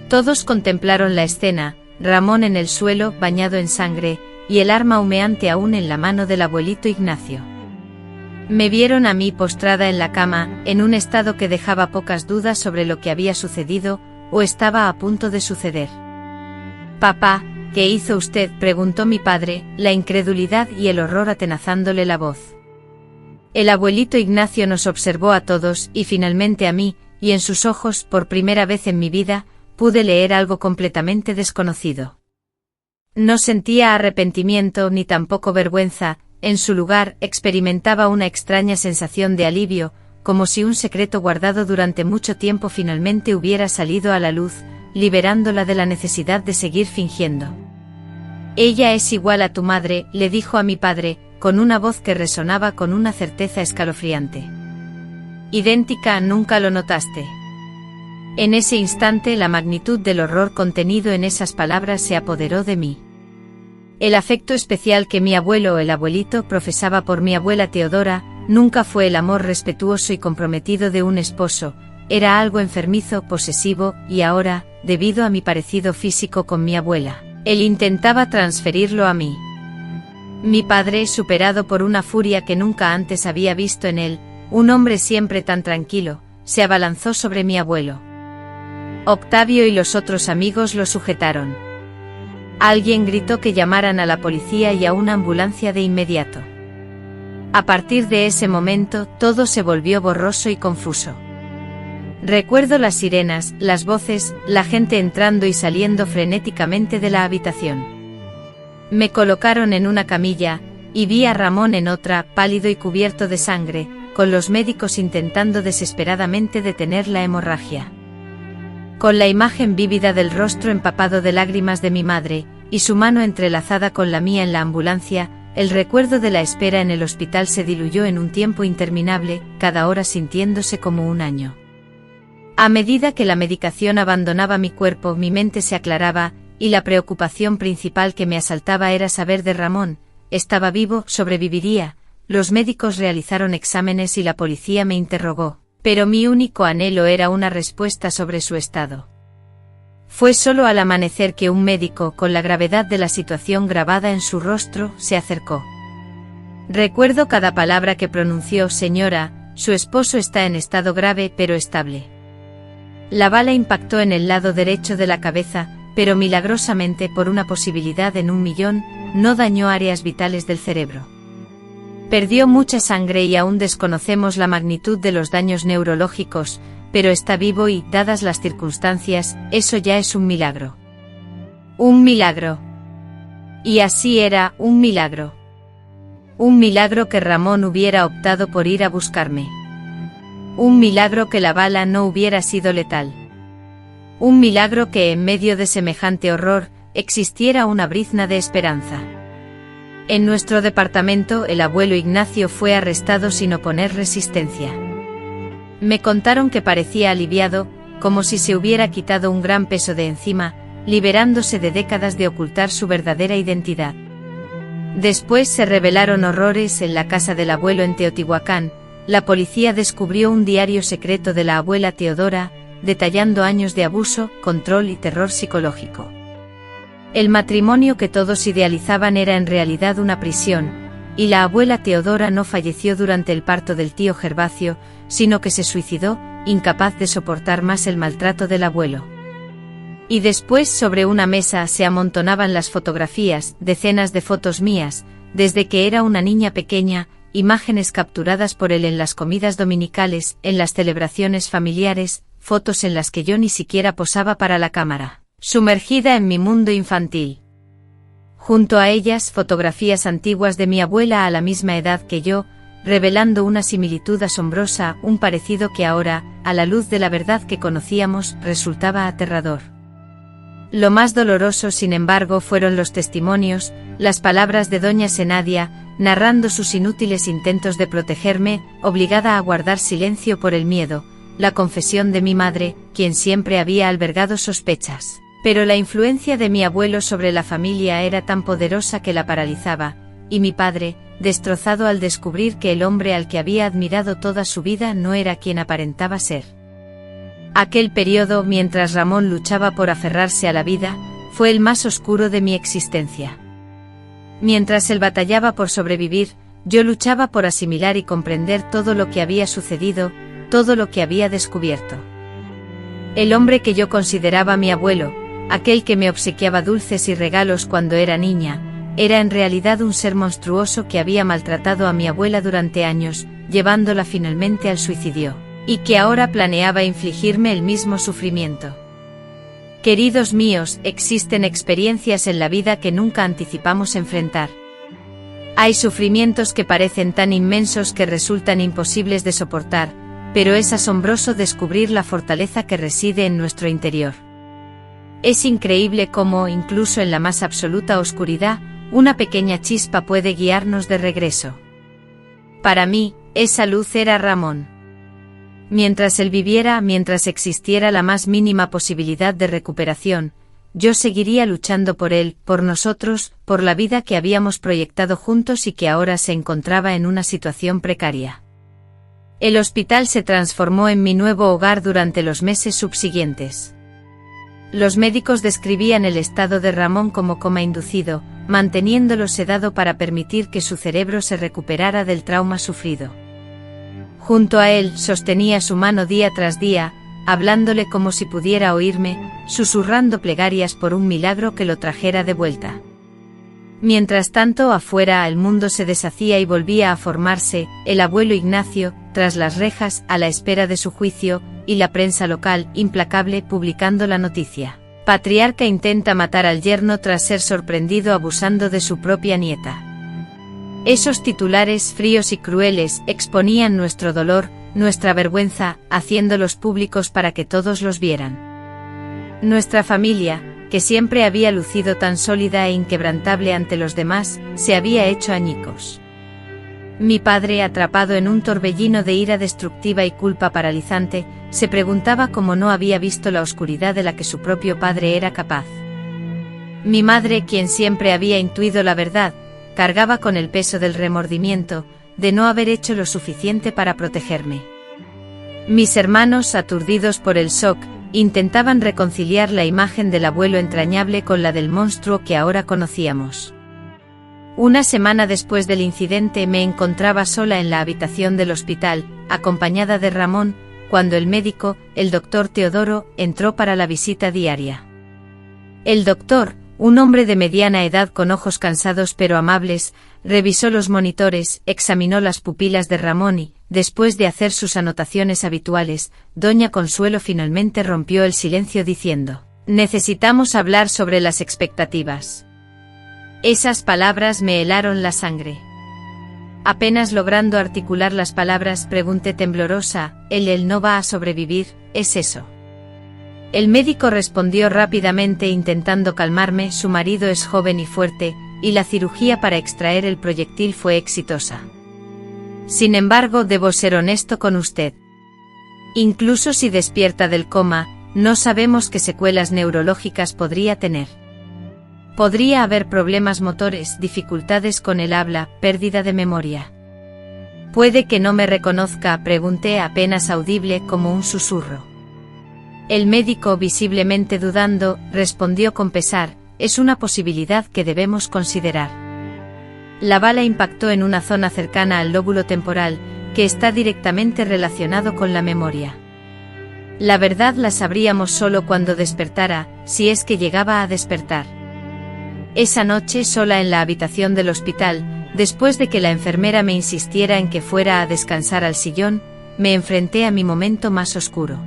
Todos contemplaron la escena, Ramón en el suelo, bañado en sangre, y el arma humeante aún en la mano del abuelito Ignacio. Me vieron a mí postrada en la cama, en un estado que dejaba pocas dudas sobre lo que había sucedido, o estaba a punto de suceder. «Papá, ¿qué hizo usted?», preguntó mi padre, la incredulidad y el horror atenazándole la voz. El abuelito Ignacio nos observó a todos, y finalmente a mí, y en sus ojos, por primera vez en mi vida, pude leer algo completamente desconocido. No sentía arrepentimiento ni tampoco vergüenza, en su lugar experimentaba una extraña sensación de alivio, como si un secreto guardado durante mucho tiempo finalmente hubiera salido a la luz, liberándola de la necesidad de seguir fingiendo. «Ella es igual a tu madre», le dijo a mi padre, con una voz que resonaba con una certeza escalofriante. «Idéntica, ¿nunca lo notaste?». En ese instante la magnitud del horror contenido en esas palabras se apoderó de mí. El afecto especial que mi abuelo o el abuelito profesaba por mi abuela Teodora, nunca fue el amor respetuoso y comprometido de un esposo, era algo enfermizo, posesivo, y ahora, debido a mi parecido físico con mi abuela, él intentaba transferirlo a mí. Mi padre, superado por una furia que nunca antes había visto en él, un hombre siempre tan tranquilo, se abalanzó sobre mi abuelo. Octavio y los otros amigos lo sujetaron. Alguien gritó que llamaran a la policía y a una ambulancia de inmediato. A partir de ese momento, todo se volvió borroso y confuso. Recuerdo las sirenas, las voces, la gente entrando y saliendo frenéticamente de la habitación. Me colocaron en una camilla, y vi a Ramón en otra, pálido y cubierto de sangre, con los médicos intentando desesperadamente detener la hemorragia. Con la imagen vívida del rostro empapado de lágrimas de mi madre, y su mano entrelazada con la mía en la ambulancia, el recuerdo de la espera en el hospital se diluyó en un tiempo interminable, cada hora sintiéndose como un año. A medida que la medicación abandonaba mi cuerpo, mi mente se aclaraba, y la preocupación principal que me asaltaba era saber de Ramón, estaba vivo, sobreviviría. Los médicos realizaron exámenes y la policía me interrogó, pero mi único anhelo era una respuesta sobre su estado. Fue solo al amanecer que un médico, con la gravedad de la situación grabada en su rostro, se acercó. Recuerdo cada palabra que pronunció: señora, su esposo está en estado grave pero estable. La bala impactó en el lado derecho de la cabeza, pero milagrosamente, por una posibilidad en 1.000.000, no dañó áreas vitales del cerebro. Perdió mucha sangre y aún desconocemos la magnitud de los daños neurológicos, pero está vivo y, dadas las circunstancias, eso ya es un milagro. Un milagro. Y así era, un milagro. Un milagro que Ramón hubiera optado por ir a buscarme. Un milagro que la bala no hubiera sido letal. Un milagro que, en medio de semejante horror, existiera una brizna de esperanza. En nuestro departamento, el abuelo Ignacio fue arrestado sin oponer resistencia. Me contaron que parecía aliviado, como si se hubiera quitado un gran peso de encima, liberándose de décadas de ocultar su verdadera identidad. Después se revelaron horrores en la casa del abuelo en Teotihuacán. La policía descubrió un diario secreto de la abuela Teodora, detallando años de abuso, control y terror psicológico. El matrimonio que todos idealizaban era en realidad una prisión, y la abuela Teodora no falleció durante el parto del tío Gervasio, sino que se suicidó, incapaz de soportar más el maltrato del abuelo. Y después, sobre una mesa se amontonaban las fotografías, decenas de fotos mías, desde que era una niña pequeña, imágenes capturadas por él en las comidas dominicales, en las celebraciones familiares, fotos en las que yo ni siquiera posaba para la cámara, sumergida en mi mundo infantil. Junto a ellas, fotografías antiguas de mi abuela a la misma edad que yo, revelando una similitud asombrosa, un parecido que ahora, a la luz de la verdad que conocíamos, resultaba aterrador. Lo más doloroso, sin embargo, fueron los testimonios, las palabras de doña Senadia, narrando sus inútiles intentos de protegerme, obligada a guardar silencio por el miedo, la confesión de mi madre, quien siempre había albergado sospechas. Pero la influencia de mi abuelo sobre la familia era tan poderosa que la paralizaba, y mi padre, destrozado al descubrir que el hombre al que había admirado toda su vida no era quien aparentaba ser. Aquel periodo, mientras Ramón luchaba por aferrarse a la vida, fue el más oscuro de mi existencia. Mientras él batallaba por sobrevivir, yo luchaba por asimilar y comprender todo lo que había sucedido, todo lo que había descubierto. El hombre que yo consideraba mi abuelo, aquel que me obsequiaba dulces y regalos cuando era niña, era en realidad un ser monstruoso que había maltratado a mi abuela durante años, llevándola finalmente al suicidio, y que ahora planeaba infligirme el mismo sufrimiento. Queridos míos, existen experiencias en la vida que nunca anticipamos enfrentar. Hay sufrimientos que parecen tan inmensos que resultan imposibles de soportar, pero es asombroso descubrir la fortaleza que reside en nuestro interior. Es increíble cómo, incluso en la más absoluta oscuridad, una pequeña chispa puede guiarnos de regreso. Para mí, esa luz era Ramón. Mientras él viviera, mientras existiera la más mínima posibilidad de recuperación, yo seguiría luchando por él, por nosotros, por la vida que habíamos proyectado juntos y que ahora se encontraba en una situación precaria. El hospital se transformó en mi nuevo hogar durante los meses subsiguientes. Los médicos describían el estado de Ramón como coma inducido, manteniéndolo sedado para permitir que su cerebro se recuperara del trauma sufrido. Junto a él, sostenía su mano día tras día, hablándole como si pudiera oírme, susurrando plegarias por un milagro que lo trajera de vuelta. Mientras tanto, afuera el mundo se deshacía y volvía a formarse, el abuelo Ignacio, tras las rejas, a la espera de su juicio, y la prensa local, implacable, publicando la noticia: patriarca intenta matar al yerno tras ser sorprendido abusando de su propia nieta. Esos titulares fríos y crueles exponían nuestro dolor, nuestra vergüenza, haciéndolos públicos para que todos los vieran. Nuestra familia, que siempre había lucido tan sólida e inquebrantable ante los demás, se había hecho añicos. Mi padre, atrapado en un torbellino de ira destructiva y culpa paralizante, se preguntaba cómo no había visto la oscuridad de la que su propio padre era capaz. Mi madre, quien siempre había intuido la verdad, cargaba con el peso del remordimiento, de no haber hecho lo suficiente para protegerme. Mis hermanos, aturdidos por el shock, intentaban reconciliar la imagen del abuelo entrañable con la del monstruo que ahora conocíamos. Una semana después del incidente me encontraba sola en la habitación del hospital, acompañada de Ramón, cuando el médico, el doctor Teodoro, entró para la visita diaria. El doctor, un hombre de mediana edad con ojos cansados pero amables, revisó los monitores, examinó las pupilas de Ramón y, después de hacer sus anotaciones habituales, doña Consuelo finalmente rompió el silencio diciendo: «Necesitamos hablar sobre las expectativas». Esas palabras me helaron la sangre. Apenas logrando articular las palabras, pregunté temblorosa: «¿Él no va a sobrevivir, es eso?». El médico respondió rápidamente intentando calmarme: «Su marido es joven y fuerte, y la cirugía para extraer el proyectil fue exitosa. Sin embargo, debo ser honesto con usted. Incluso si despierta del coma, no sabemos qué secuelas neurológicas podría tener. Podría haber problemas motores, dificultades con el habla, pérdida de memoria». «¿Puede que no me reconozca?», pregunté apenas audible como un susurro. El médico, visiblemente dudando, respondió con pesar: «Es una posibilidad que debemos considerar. La bala impactó en una zona cercana al lóbulo temporal, que está directamente relacionado con la memoria. La verdad la sabríamos solo cuando despertara, si es que llegaba a despertar». Esa noche, sola en la habitación del hospital, después de que la enfermera me insistiera en que fuera a descansar al sillón, me enfrenté a mi momento más oscuro.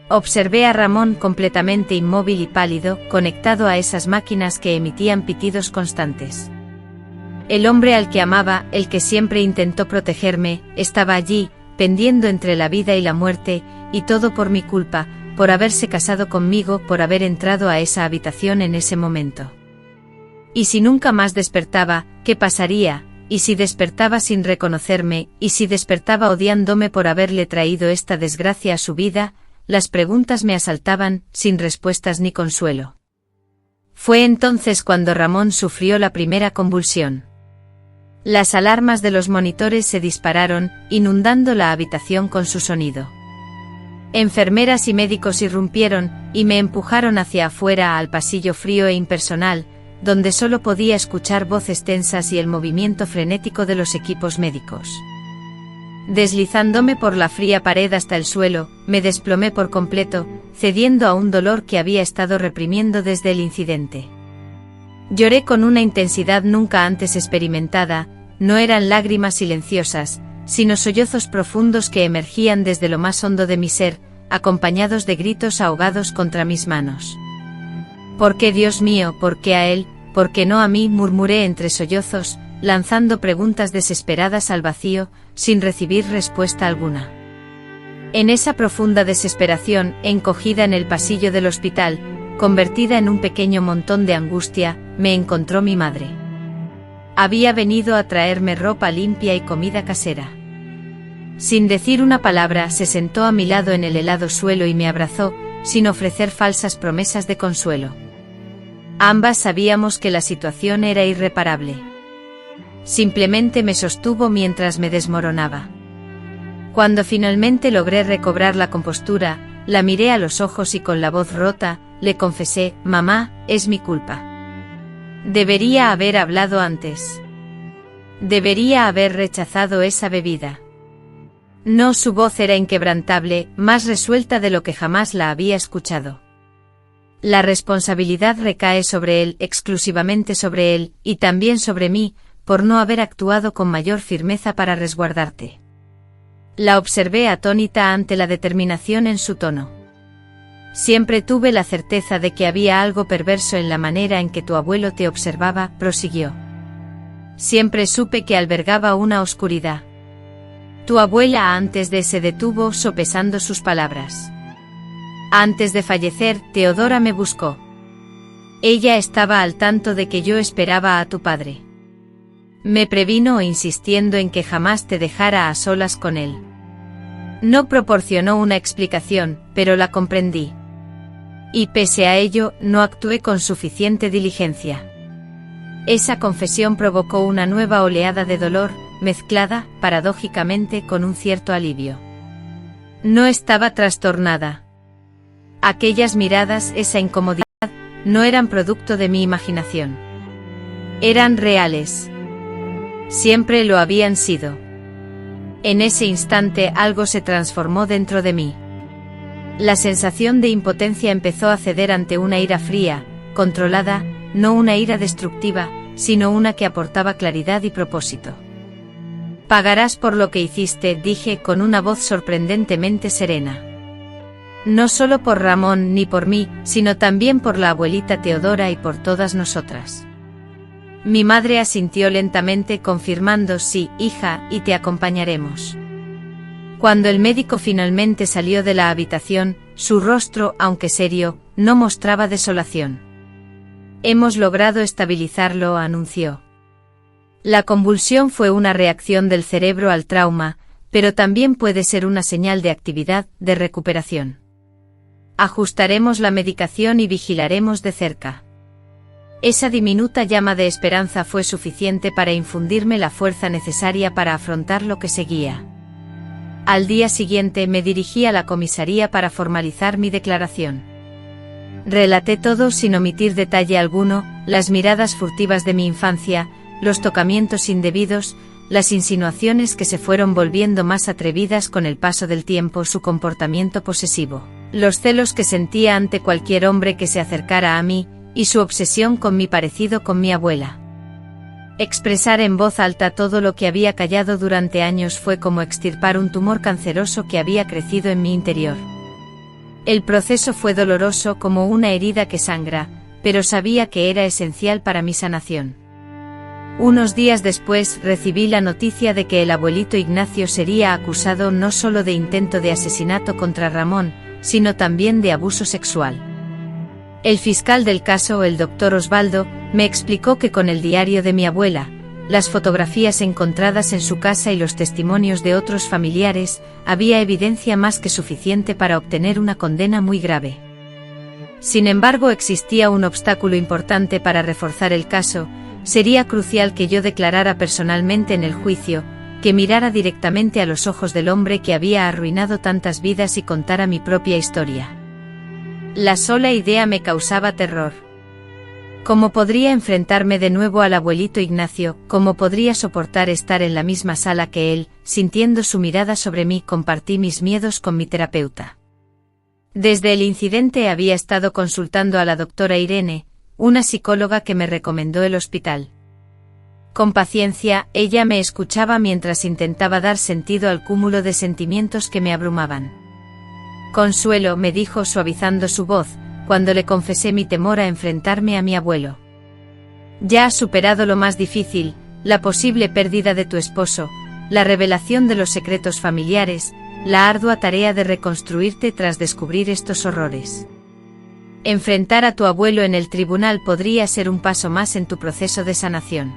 Observé a Ramón completamente inmóvil y pálido, conectado a esas máquinas que emitían pitidos constantes. El hombre al que amaba, el que siempre intentó protegerme, estaba allí, pendiendo entre la vida y la muerte, y todo por mi culpa, por haberse casado conmigo, por haber entrado a esa habitación en ese momento. Y si nunca más despertaba, ¿qué pasaría? Y si despertaba sin reconocerme, y si despertaba odiándome por haberle traído esta desgracia a su vida. Las preguntas me asaltaban, sin respuestas ni consuelo. Fue entonces cuando Ramón sufrió la primera convulsión. Las alarmas de los monitores se dispararon, inundando la habitación con su sonido. Enfermeras y médicos irrumpieron, y me empujaron hacia afuera al pasillo frío e impersonal, donde solo podía escuchar voces tensas y el movimiento frenético de los equipos médicos. Deslizándome por la fría pared hasta el suelo, me desplomé por completo, cediendo a un dolor que había estado reprimiendo desde el incidente. Lloré con una intensidad nunca antes experimentada. No eran lágrimas silenciosas, sino sollozos profundos que emergían desde lo más hondo de mi ser, acompañados de gritos ahogados contra mis manos. «¿Por qué, Dios mío, por qué a él, por qué no a mí?», murmuré entre sollozos, lanzando preguntas desesperadas al vacío, sin recibir respuesta alguna. En esa profunda desesperación, encogida en el pasillo del hospital, convertida en un pequeño montón de angustia, me encontró mi madre. Había venido a traerme ropa limpia y comida casera. Sin decir una palabra, se sentó a mi lado en el helado suelo y me abrazó, sin ofrecer falsas promesas de consuelo. Ambas sabíamos que la situación era irreparable. Simplemente me sostuvo mientras me desmoronaba. Cuando finalmente logré recobrar la compostura, la miré a los ojos y con la voz rota, le confesé: «Mamá, es mi culpa. Debería haber hablado antes. Debería haber rechazado esa bebida». No, su voz era inquebrantable, más resuelta de lo que jamás la había escuchado. «La responsabilidad recae sobre él, exclusivamente sobre él, y también sobre mí, por no haber actuado con mayor firmeza para resguardarte». La observé atónita ante la determinación en su tono. «Siempre tuve la certeza de que había algo perverso en la manera en que tu abuelo te observaba», prosiguió. «Siempre supe que albergaba una oscuridad. Tu abuela antes de se detuvo, sopesando sus palabras. Antes de fallecer, Teodora me buscó. Ella estaba al tanto de que yo esperaba a tu padre. Me previno insistiendo en que jamás te dejara a solas con él. No proporcionó una explicación, pero la comprendí. Y pese a ello, no actué con suficiente diligencia. Esa confesión provocó una nueva oleada de dolor, mezclada, paradójicamente, con un cierto alivio. No estaba trastornada. Aquellas miradas, esa incomodidad, no eran producto de mi imaginación. Eran reales. Siempre lo habían sido. En ese instante algo se transformó dentro de mí. La sensación de impotencia empezó a ceder ante una ira fría, controlada, no una ira destructiva, sino una que aportaba claridad y propósito. Pagarás por lo que hiciste, dije con una voz sorprendentemente serena. No solo por Ramón ni por mí, sino también por la abuelita Teodora y por todas nosotras. Mi madre asintió lentamente confirmando sí, hija, y te acompañaremos. Cuando el médico finalmente salió de la habitación, su rostro, aunque serio, no mostraba desolación. Hemos logrado estabilizarlo, anunció. La convulsión fue una reacción del cerebro al trauma, pero también puede ser una señal de actividad, de recuperación. Ajustaremos la medicación y vigilaremos de cerca. Esa diminuta llama de esperanza fue suficiente para infundirme la fuerza necesaria para afrontar lo que seguía. Al día siguiente me dirigí a la comisaría para formalizar mi declaración. Relaté todo sin omitir detalle alguno, las miradas furtivas de mi infancia, los tocamientos indebidos, las insinuaciones que se fueron volviendo más atrevidas con el paso del tiempo, su comportamiento posesivo, los celos que sentía ante cualquier hombre que se acercara a mí, y su obsesión con mi parecido con mi abuela. Expresar en voz alta todo lo que había callado durante años fue como extirpar un tumor canceroso que había crecido en mi interior. El proceso fue doloroso como una herida que sangra, pero sabía que era esencial para mi sanación. Unos días después recibí la noticia de que el abuelito Ignacio sería acusado no solo de intento de asesinato contra Ramón, sino también de abuso sexual. El fiscal del caso, el doctor Osvaldo, me explicó que con el diario de mi abuela, las fotografías encontradas en su casa y los testimonios de otros familiares, había evidencia más que suficiente para obtener una condena muy grave. Sin embargo, existía un obstáculo importante para reforzar el caso. Sería crucial que yo declarara personalmente en el juicio, que mirara directamente a los ojos del hombre que había arruinado tantas vidas y contara mi propia historia. La sola idea me causaba terror. ¿Cómo podría enfrentarme de nuevo al abuelito Ignacio? ¿Cómo podría soportar estar en la misma sala que él, sintiendo su mirada sobre mí? Compartí mis miedos con mi terapeuta. Desde el incidente había estado consultando a la doctora Irene, una psicóloga que me recomendó el hospital. Con paciencia, ella me escuchaba mientras intentaba dar sentido al cúmulo de sentimientos que me abrumaban. Consuelo, me dijo suavizando su voz, cuando le confesé mi temor a enfrentarme a mi abuelo. Ya has superado lo más difícil, la posible pérdida de tu esposo, la revelación de los secretos familiares, la ardua tarea de reconstruirte tras descubrir estos horrores. Enfrentar a tu abuelo en el tribunal podría ser un paso más en tu proceso de sanación.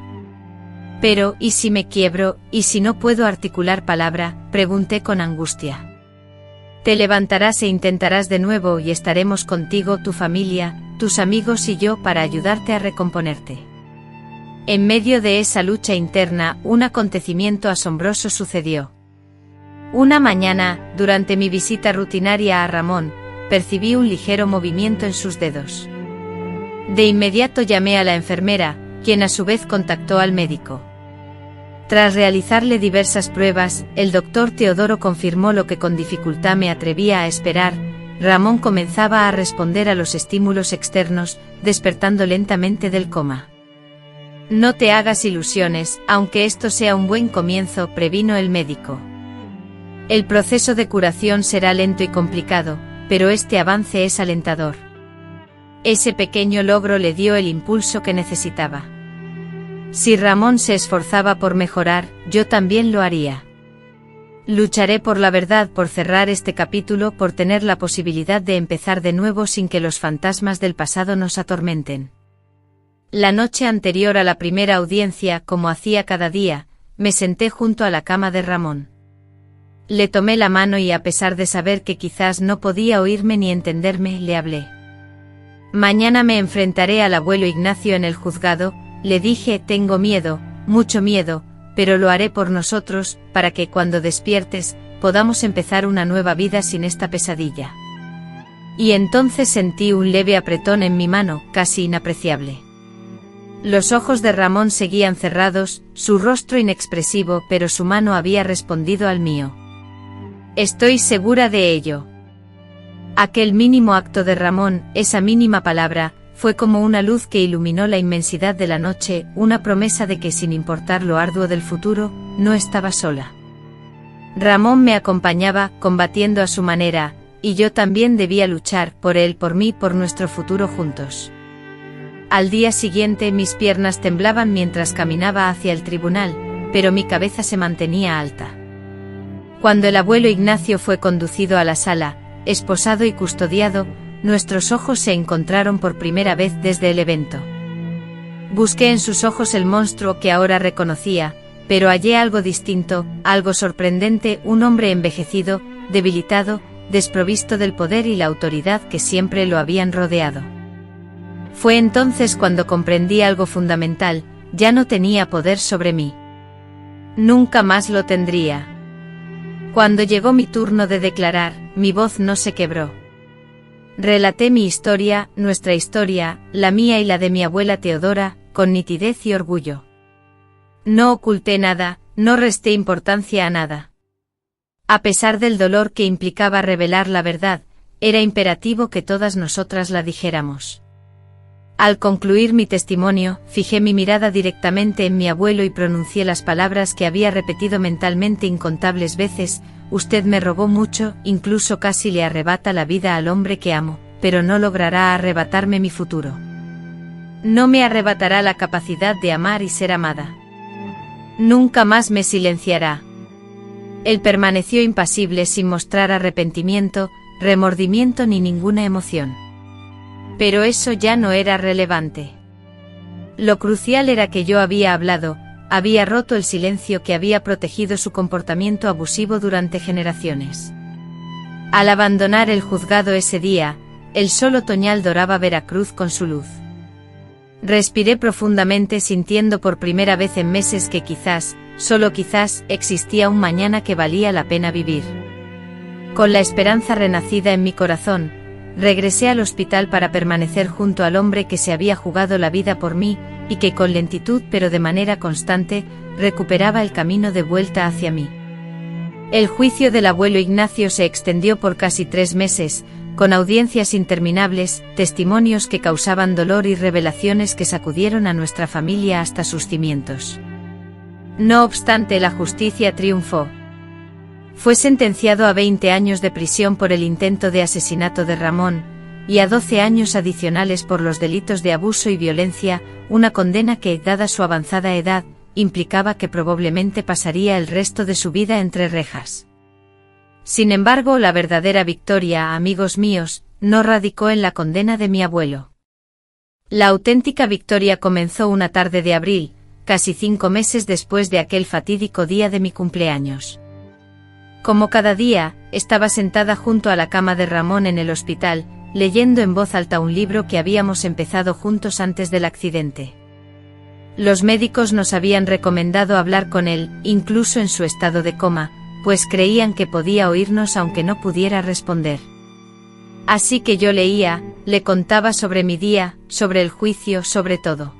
Pero, ¿y si me quiebro, y si no puedo articular palabra?, pregunté con angustia. Te levantarás e intentarás de nuevo y estaremos contigo, tu familia, tus amigos y yo para ayudarte a recomponerte. En medio de esa lucha interna, un acontecimiento asombroso sucedió. Una mañana, durante mi visita rutinaria a Ramón, percibí un ligero movimiento en sus dedos. De inmediato llamé a la enfermera, quien a su vez contactó al médico. Tras realizarle diversas pruebas, el doctor Teodoro confirmó lo que con dificultad me atrevía a esperar: Ramón comenzaba a responder a los estímulos externos, despertando lentamente del coma. No te hagas ilusiones, aunque esto sea un buen comienzo, previno el médico. El proceso de curación será lento y complicado, pero este avance es alentador. Ese pequeño logro le dio el impulso que necesitaba. Si Ramón se esforzaba por mejorar, yo también lo haría. Lucharé por la verdad, por cerrar este capítulo, por tener la posibilidad de empezar de nuevo sin que los fantasmas del pasado nos atormenten. La noche anterior a la primera audiencia, como hacía cada día, me senté junto a la cama de Ramón. Le tomé la mano y, a pesar de saber que quizás no podía oírme ni entenderme, le hablé. Mañana me enfrentaré al abuelo Ignacio en el juzgado, le dije, tengo miedo, mucho miedo, pero lo haré por nosotros, para que cuando despiertes, podamos empezar una nueva vida sin esta pesadilla. Y entonces sentí un leve apretón en mi mano, casi inapreciable. Los ojos de Ramón seguían cerrados, su rostro inexpresivo, pero su mano había respondido al mío. Estoy segura de ello. Aquel mínimo acto de Ramón, esa mínima palabra, fue como una luz que iluminó la inmensidad de la noche, una promesa de que sin importar lo arduo del futuro, no estaba sola. Ramón me acompañaba, combatiendo a su manera, y yo también debía luchar, por él, por mí, por nuestro futuro juntos. Al día siguiente mis piernas temblaban mientras caminaba hacia el tribunal, pero mi cabeza se mantenía alta. Cuando el abuelo Ignacio fue conducido a la sala, esposado y custodiado, nuestros ojos se encontraron por primera vez desde el evento. Busqué en sus ojos el monstruo que ahora reconocía, pero hallé algo distinto, algo sorprendente, un hombre envejecido, debilitado, desprovisto del poder y la autoridad que siempre lo habían rodeado. Fue entonces cuando comprendí algo fundamental, ya no tenía poder sobre mí. Nunca más lo tendría. Cuando llegó mi turno de declarar, mi voz no se quebró. Relaté mi historia, nuestra historia, la mía y la de mi abuela Teodora, con nitidez y orgullo. No oculté nada, no resté importancia a nada. A pesar del dolor que implicaba revelar la verdad, era imperativo que todas nosotras la dijéramos. Al concluir mi testimonio, fijé mi mirada directamente en mi abuelo y pronuncié las palabras que había repetido mentalmente incontables veces: usted me robó mucho, incluso casi le arrebata la vida al hombre que amo, pero no logrará arrebatarme mi futuro. No me arrebatará la capacidad de amar y ser amada. Nunca más me silenciará. Él permaneció impasible sin mostrar arrepentimiento, remordimiento ni ninguna emoción. Pero eso ya no era relevante. Lo crucial era que yo había hablado, había roto el silencio que había protegido su comportamiento abusivo durante generaciones. Al abandonar el juzgado ese día, el sol otoñal doraba Veracruz con su luz. Respiré profundamente, sintiendo por primera vez en meses que quizás, solo quizás, existía un mañana que valía la pena vivir. Con la esperanza renacida en mi corazón, regresé al hospital para permanecer junto al hombre que se había jugado la vida por mí, y que con lentitud pero de manera constante, recuperaba el camino de vuelta hacia mí. El juicio del abuelo Ignacio se extendió por casi 3 meses, con audiencias interminables, testimonios que causaban dolor y revelaciones que sacudieron a nuestra familia hasta sus cimientos. No obstante, la justicia triunfó. Fue sentenciado a 20 años de prisión por el intento de asesinato de Ramón, y a 12 años adicionales por los delitos de abuso y violencia, una condena que, dada su avanzada edad, implicaba que probablemente pasaría el resto de su vida entre rejas. Sin embargo, la verdadera victoria, amigos míos, no radicó en la condena de mi abuelo. La auténtica victoria comenzó una tarde de abril, casi 5 meses después de aquel fatídico día de mi cumpleaños. Como cada día, estaba sentada junto a la cama de Ramón en el hospital, leyendo en voz alta un libro que habíamos empezado juntos antes del accidente. Los médicos nos habían recomendado hablar con él, incluso en su estado de coma, pues creían que podía oírnos aunque no pudiera responder. Así que yo leía, le contaba sobre mi día, sobre el juicio, sobre todo.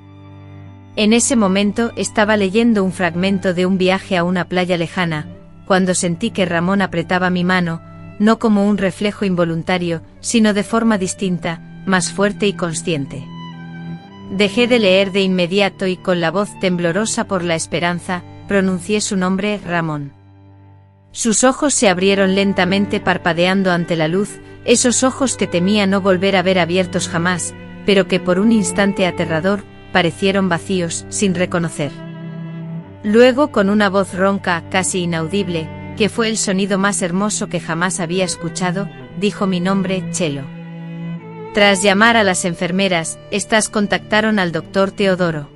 En ese momento estaba leyendo un fragmento de un viaje a una playa lejana, cuando sentí que Ramón apretaba mi mano, no como un reflejo involuntario, sino de forma distinta, más fuerte y consciente. Dejé de leer de inmediato y con la voz temblorosa por la esperanza, pronuncié su nombre, Ramón. Sus ojos se abrieron lentamente parpadeando ante la luz, esos ojos que temía no volver a ver abiertos jamás, pero que por un instante aterrador, parecieron vacíos, sin reconocer. Luego, con una voz ronca, casi inaudible, que fue el sonido más hermoso que jamás había escuchado, dijo mi nombre, Chelo. Tras llamar a las enfermeras, estas contactaron al doctor Teodoro.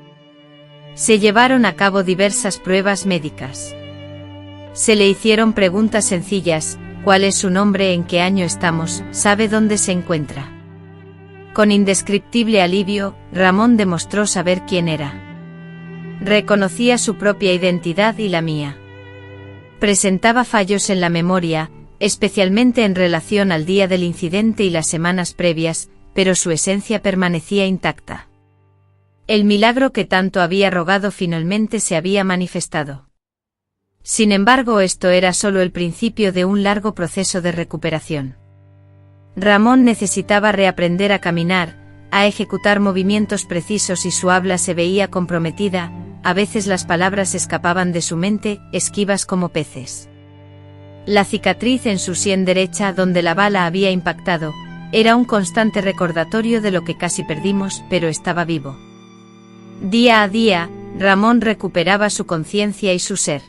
Se llevaron a cabo diversas pruebas médicas. Se le hicieron preguntas sencillas: ¿cuál es su nombre? ¿En qué año estamos? ¿Sabe dónde se encuentra? Con indescriptible alivio, Ramón demostró saber quién era. Reconocía su propia identidad y la mía. Presentaba fallos en la memoria, especialmente en relación al día del incidente y las semanas previas, pero su esencia permanecía intacta. El milagro que tanto había rogado finalmente se había manifestado. Sin embargo, esto era solo el principio de un largo proceso de recuperación. Ramón necesitaba reaprender a caminar, a ejecutar movimientos precisos y su habla se veía comprometida, a veces las palabras escapaban de su mente, esquivas como peces. La cicatriz en su sien derecha donde la bala había impactado, era un constante recordatorio de lo que casi perdimos, pero estaba vivo. Día a día, Ramón recuperaba su conciencia y su ser.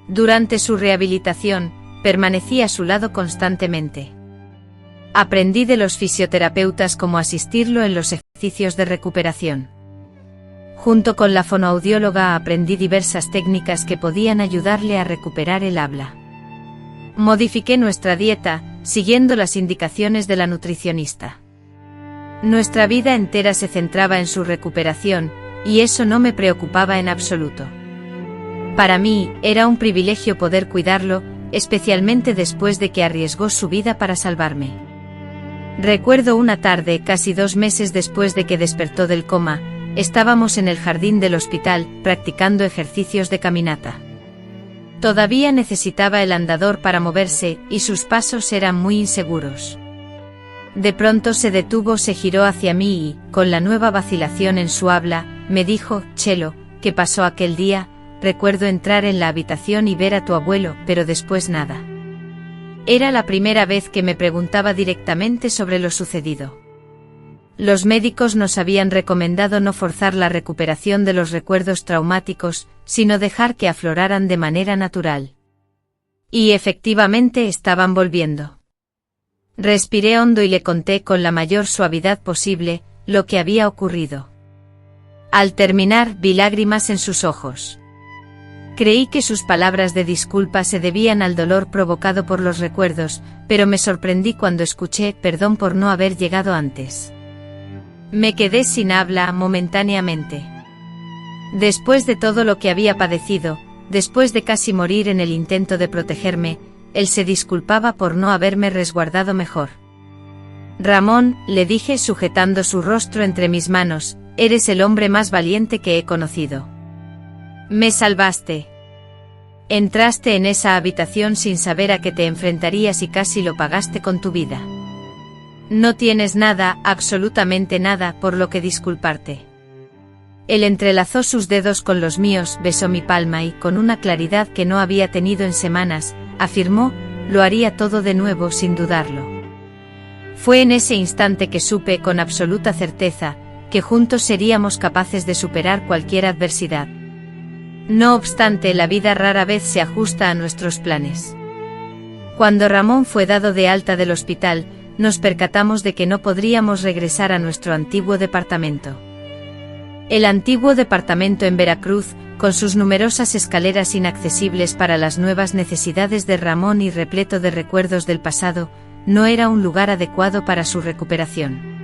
Durante su rehabilitación, permanecí a su lado constantemente. Aprendí de los fisioterapeutas cómo asistirlo en los ejercicios de recuperación. Junto con la fonoaudióloga aprendí diversas técnicas que podían ayudarle a recuperar el habla. Modifiqué nuestra dieta, siguiendo las indicaciones de la nutricionista. Nuestra vida entera se centraba en su recuperación, y eso no me preocupaba en absoluto. Para mí, era un privilegio poder cuidarlo, especialmente después de que arriesgó su vida para salvarme. Recuerdo una tarde, casi 2 meses después de que despertó del coma, estábamos en el jardín del hospital, practicando ejercicios de caminata. Todavía necesitaba el andador para moverse, y sus pasos eran muy inseguros. De pronto se detuvo, se giró hacia mí y, con la nueva vacilación en su habla, me dijo: Chelo, ¿qué pasó aquel día? Recuerdo entrar en la habitación y ver a tu abuelo, pero después nada. Era la primera vez que me preguntaba directamente sobre lo sucedido. Los médicos nos habían recomendado no forzar la recuperación de los recuerdos traumáticos, sino dejar que afloraran de manera natural. Y efectivamente estaban volviendo. Respiré hondo y le conté con la mayor suavidad posible lo que había ocurrido. Al terminar, vi lágrimas en sus ojos. Creí que sus palabras de disculpa se debían al dolor provocado por los recuerdos, pero me sorprendí cuando escuché: perdón por no haber llegado antes. Me quedé sin habla momentáneamente. Después de todo lo que había padecido, después de casi morir en el intento de protegerme, él se disculpaba por no haberme resguardado mejor. Ramón, le dije sujetando su rostro entre mis manos, eres el hombre más valiente que he conocido. Me salvaste. Entraste en esa habitación sin saber a qué te enfrentarías y casi lo pagaste con tu vida. No tienes nada, absolutamente nada, por lo que disculparte. Él entrelazó sus dedos con los míos, besó mi palma y, con una claridad que no había tenido en semanas, afirmó: lo haría todo de nuevo sin dudarlo. Fue en ese instante que supe con absoluta certeza que juntos seríamos capaces de superar cualquier adversidad. No obstante, la vida rara vez se ajusta a nuestros planes. Cuando Ramón fue dado de alta del hospital, nos percatamos de que no podríamos regresar a nuestro antiguo departamento. El antiguo departamento en Veracruz, con sus numerosas escaleras inaccesibles para las nuevas necesidades de Ramón y repleto de recuerdos del pasado, no era un lugar adecuado para su recuperación.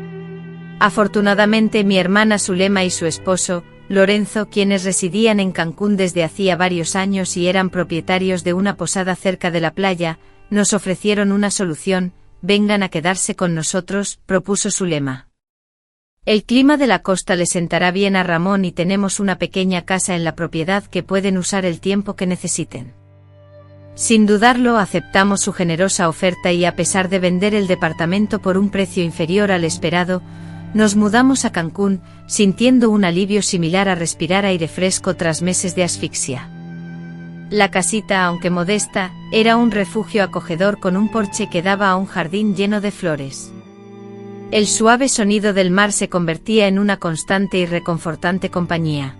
Afortunadamente, mi hermana Zulema y su esposo, Lorenzo, quienes residían en Cancún desde hacía varios años y eran propietarios de una posada cerca de la playa, nos ofrecieron una solución: vengan a quedarse con nosotros, propuso Zulema. El clima de la costa le sentará bien a Ramón y tenemos una pequeña casa en la propiedad que pueden usar el tiempo que necesiten. Sin dudarlo, aceptamos su generosa oferta y, a pesar de vender el departamento por un precio inferior al esperado, nos mudamos a Cancún, sintiendo un alivio similar a respirar aire fresco tras meses de asfixia. La casita, aunque modesta, era un refugio acogedor con un porche que daba a un jardín lleno de flores. El suave sonido del mar se convertía en una constante y reconfortante compañía.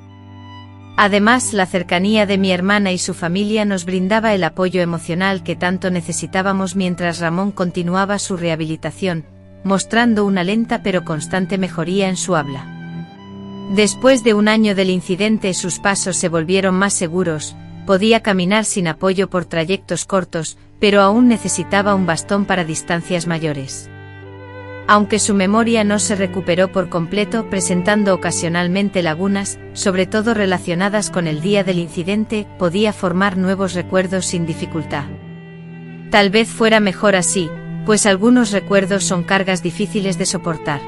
Además, la cercanía de mi hermana y su familia nos brindaba el apoyo emocional que tanto necesitábamos mientras Ramón continuaba su rehabilitación, mostrando una lenta pero constante mejoría en su habla. Después de un año del incidente, sus pasos se volvieron más seguros, podía caminar sin apoyo por trayectos cortos, pero aún necesitaba un bastón para distancias mayores. Aunque su memoria no se recuperó por completo, presentando ocasionalmente lagunas, sobre todo relacionadas con el día del incidente, podía formar nuevos recuerdos sin dificultad. Tal vez fuera mejor así, pues algunos recuerdos son cargas difíciles de soportar.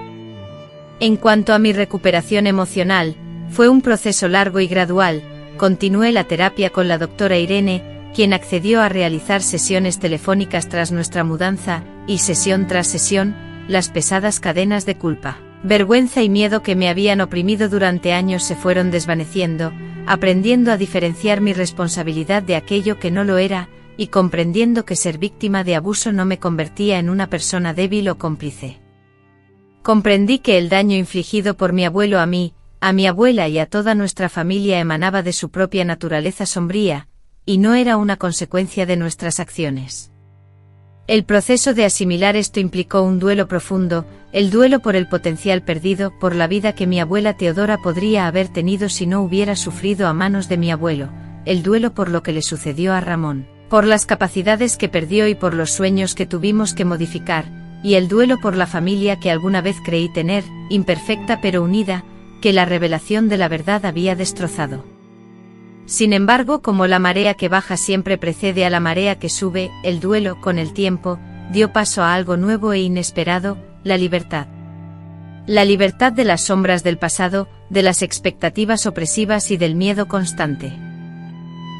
En cuanto a mi recuperación emocional, fue un proceso largo y gradual. Continué la terapia con la doctora Irene, quien accedió a realizar sesiones telefónicas tras nuestra mudanza, y sesión tras sesión, las pesadas cadenas de culpa, vergüenza y miedo que me habían oprimido durante años se fueron desvaneciendo, aprendiendo a diferenciar mi responsabilidad de aquello que no lo era, y comprendiendo que ser víctima de abuso no me convertía en una persona débil o cómplice. Comprendí que el daño infligido por mi abuelo a mí, a mi abuela y a toda nuestra familia emanaba de su propia naturaleza sombría, y no era una consecuencia de nuestras acciones. El proceso de asimilar esto implicó un duelo profundo, el duelo por el potencial perdido, por la vida que mi abuela Teodora podría haber tenido si no hubiera sufrido a manos de mi abuelo, el duelo por lo que le sucedió a Ramón, por las capacidades que perdió y por los sueños que tuvimos que modificar, y el duelo por la familia que alguna vez creí tener, imperfecta pero unida, que la revelación de la verdad había destrozado. Sin embargo, como la marea que baja siempre precede a la marea que sube, el duelo, con el tiempo, dio paso a algo nuevo e inesperado, la libertad. La libertad de las sombras del pasado, de las expectativas opresivas y del miedo constante.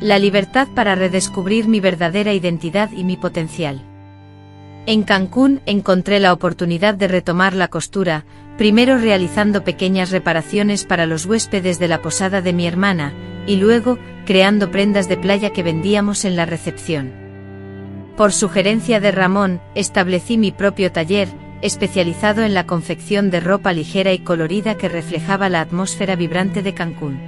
La libertad para redescubrir mi verdadera identidad y mi potencial. En Cancún encontré la oportunidad de retomar la costura, primero realizando pequeñas reparaciones para los huéspedes de la posada de mi hermana, y luego, creando prendas de playa que vendíamos en la recepción. Por sugerencia de Ramón, establecí mi propio taller, especializado en la confección de ropa ligera y colorida que reflejaba la atmósfera vibrante de Cancún.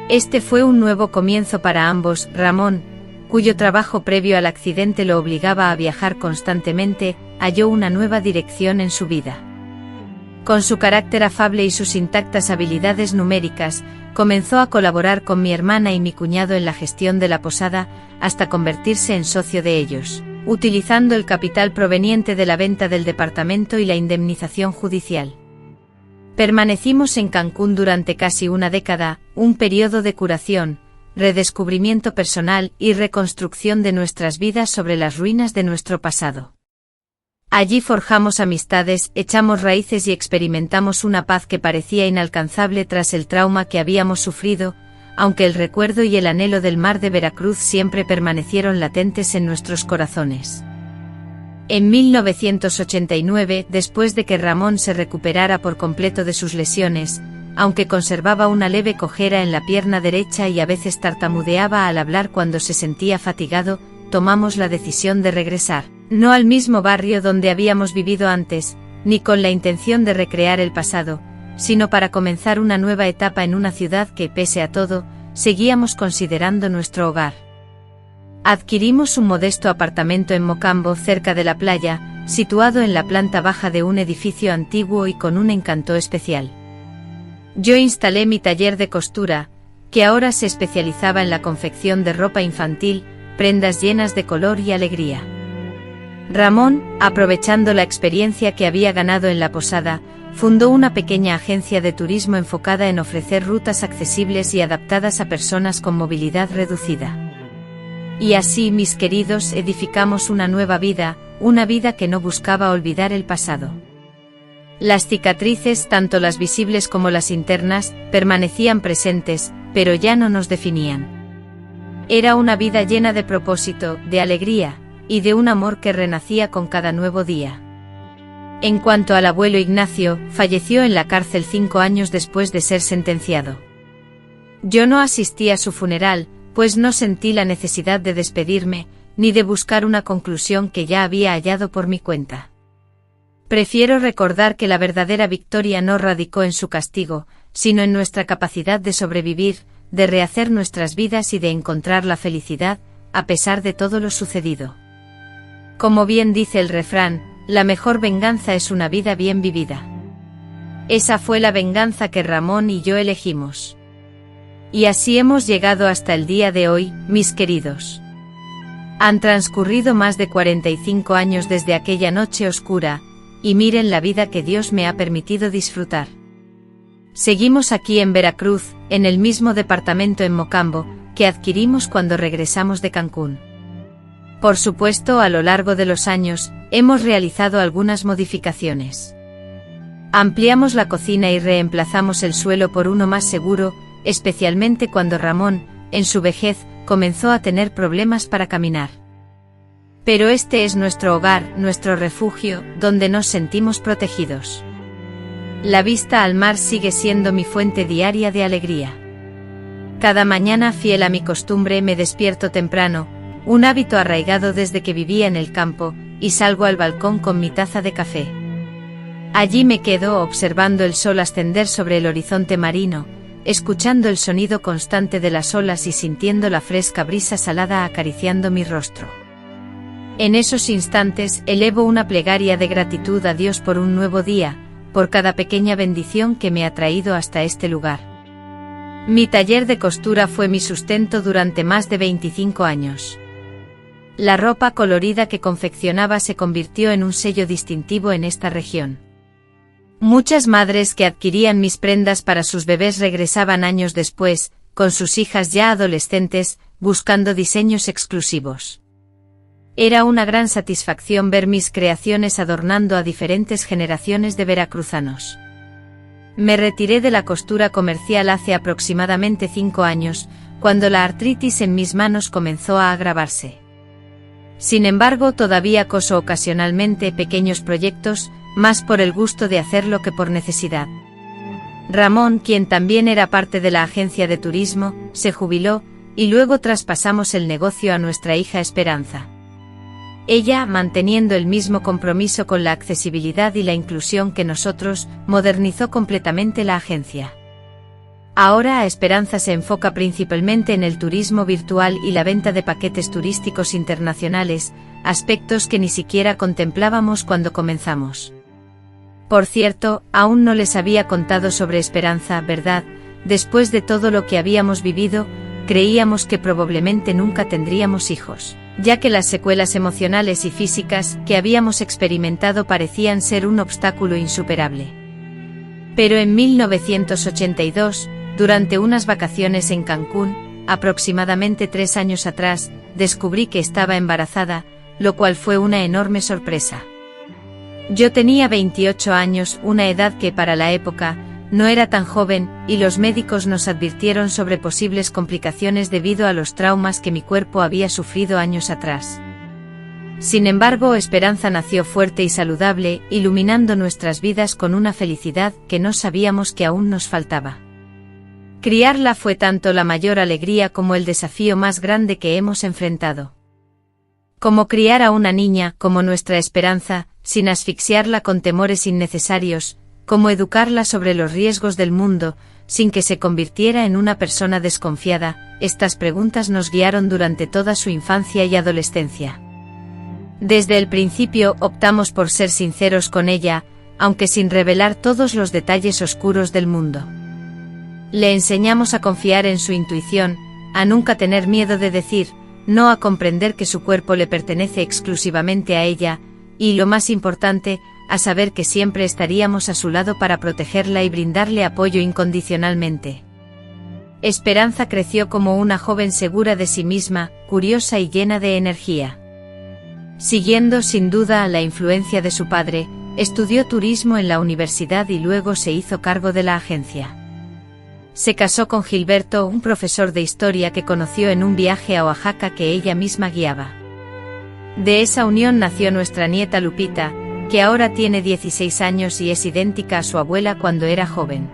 Este fue un nuevo comienzo para ambos. Ramón, cuyo trabajo previo al accidente lo obligaba a viajar constantemente, halló una nueva dirección en su vida. Con su carácter afable y sus intactas habilidades numéricas, comenzó a colaborar con mi hermana y mi cuñado en la gestión de la posada, hasta convertirse en socio de ellos, utilizando el capital proveniente de la venta del departamento y la indemnización judicial. Permanecimos en Cancún durante casi una década, un periodo de curación, redescubrimiento personal y reconstrucción de nuestras vidas sobre las ruinas de nuestro pasado. Allí forjamos amistades, echamos raíces y experimentamos una paz que parecía inalcanzable tras el trauma que habíamos sufrido, aunque el recuerdo y el anhelo del mar de Veracruz siempre permanecieron latentes en nuestros corazones. En 1989, después de que Ramón se recuperara por completo de sus lesiones, aunque conservaba una leve cojera en la pierna derecha y a veces tartamudeaba al hablar cuando se sentía fatigado, tomamos la decisión de regresar, no al mismo barrio donde habíamos vivido antes, ni con la intención de recrear el pasado, sino para comenzar una nueva etapa en una ciudad que, pese a todo, seguíamos considerando nuestro hogar. Adquirimos un modesto apartamento en Mocambo, cerca de la playa, situado en la planta baja de un edificio antiguo y con un encanto especial. Yo instalé mi taller de costura, que ahora se especializaba en la confección de ropa infantil, prendas llenas de color y alegría. Ramón, aprovechando la experiencia que había ganado en la posada, fundó una pequeña agencia de turismo enfocada en ofrecer rutas accesibles y adaptadas a personas con movilidad reducida. Y así, mis queridos, edificamos una nueva vida, una vida que no buscaba olvidar el pasado. Las cicatrices, tanto las visibles como las internas, permanecían presentes, pero ya no nos definían. Era una vida llena de propósito, de alegría, y de un amor que renacía con cada nuevo día. En cuanto al abuelo Ignacio, falleció en la cárcel 5 años después de ser sentenciado. Yo no asistí a su funeral, pues no sentí la necesidad de despedirme, ni de buscar una conclusión que ya había hallado por mi cuenta. Prefiero recordar que la verdadera victoria no radicó en su castigo, sino en nuestra capacidad de sobrevivir, de rehacer nuestras vidas y de encontrar la felicidad, a pesar de todo lo sucedido. Como bien dice el refrán, la mejor venganza es una vida bien vivida. Esa fue la venganza que Ramón y yo elegimos. Y así hemos llegado hasta el día de hoy, mis queridos. Han transcurrido más de 45 años desde aquella noche oscura, y miren la vida que Dios me ha permitido disfrutar. Seguimos aquí en Veracruz, en el mismo departamento en Mocambo, que adquirimos cuando regresamos de Cancún. Por supuesto, a lo largo de los años, hemos realizado algunas modificaciones. Ampliamos la cocina y reemplazamos el suelo por uno más seguro, especialmente cuando Ramón, en su vejez, comenzó a tener problemas para caminar. Pero este es nuestro hogar, nuestro refugio, donde nos sentimos protegidos. La vista al mar sigue siendo mi fuente diaria de alegría. Cada mañana, fiel a mi costumbre, me despierto temprano, un hábito arraigado desde que vivía en el campo, y salgo al balcón con mi taza de café. Allí me quedo observando el sol ascender sobre el horizonte marino, escuchando el sonido constante de las olas y sintiendo la fresca brisa salada acariciando mi rostro. En esos instantes elevo una plegaria de gratitud a Dios por un nuevo día, por cada pequeña bendición que me ha traído hasta este lugar. Mi taller de costura fue mi sustento durante más de 25 años. La ropa colorida que confeccionaba se convirtió en un sello distintivo en esta región. Muchas madres que adquirían mis prendas para sus bebés regresaban años después, con sus hijas ya adolescentes, buscando diseños exclusivos. Era una gran satisfacción ver mis creaciones adornando a diferentes generaciones de veracruzanos. Me retiré de la costura comercial hace aproximadamente 5 años, cuando la artritis en mis manos comenzó a agravarse. Sin embargo, todavía coso ocasionalmente pequeños proyectos, más por el gusto de hacerlo que por necesidad. Ramón, quien también era parte de la agencia de turismo, se jubiló, y luego traspasamos el negocio a nuestra hija Esperanza. Ella, manteniendo el mismo compromiso con la accesibilidad y la inclusión que nosotros, modernizó completamente la agencia. Ahora Esperanza se enfoca principalmente en el turismo virtual y la venta de paquetes turísticos internacionales, aspectos que ni siquiera contemplábamos cuando comenzamos. Por cierto, aún no les había contado sobre Esperanza, ¿verdad? Después de todo lo que habíamos vivido, creíamos que probablemente nunca tendríamos hijos, ya que las secuelas emocionales y físicas que habíamos experimentado parecían ser un obstáculo insuperable. Pero en 1982, durante unas vacaciones en Cancún, aproximadamente 3 años atrás, descubrí que estaba embarazada, lo cual fue una enorme sorpresa. Yo tenía 28 años, una edad que para la época no era tan joven, y los médicos nos advirtieron sobre posibles complicaciones debido a los traumas que mi cuerpo había sufrido años atrás. Sin embargo, Esperanza nació fuerte y saludable, iluminando nuestras vidas con una felicidad que no sabíamos que aún nos faltaba. Criarla fue tanto la mayor alegría como el desafío más grande que hemos enfrentado. Como criar a una niña, como nuestra Esperanza, sin asfixiarla con temores innecesarios, como educarla sobre los riesgos del mundo, sin que se convirtiera en una persona desconfiada, estas preguntas nos guiaron durante toda su infancia y adolescencia. Desde el principio optamos por ser sinceros con ella, aunque sin revelar todos los detalles oscuros del mundo. Le enseñamos a confiar en su intuición, a nunca tener miedo de decir, no, a comprender que su cuerpo le pertenece exclusivamente a ella, y lo más importante, a saber que siempre estaríamos a su lado para protegerla y brindarle apoyo incondicionalmente. Esperanza creció como una joven segura de sí misma, curiosa y llena de energía. Siguiendo sin duda la influencia de su padre, estudió turismo en la universidad y luego se hizo cargo de la agencia. Se casó con Gilberto, un profesor de historia que conoció en un viaje a Oaxaca que ella misma guiaba. De esa unión nació nuestra nieta Lupita, que ahora tiene 16 años y es idéntica a su abuela cuando era joven.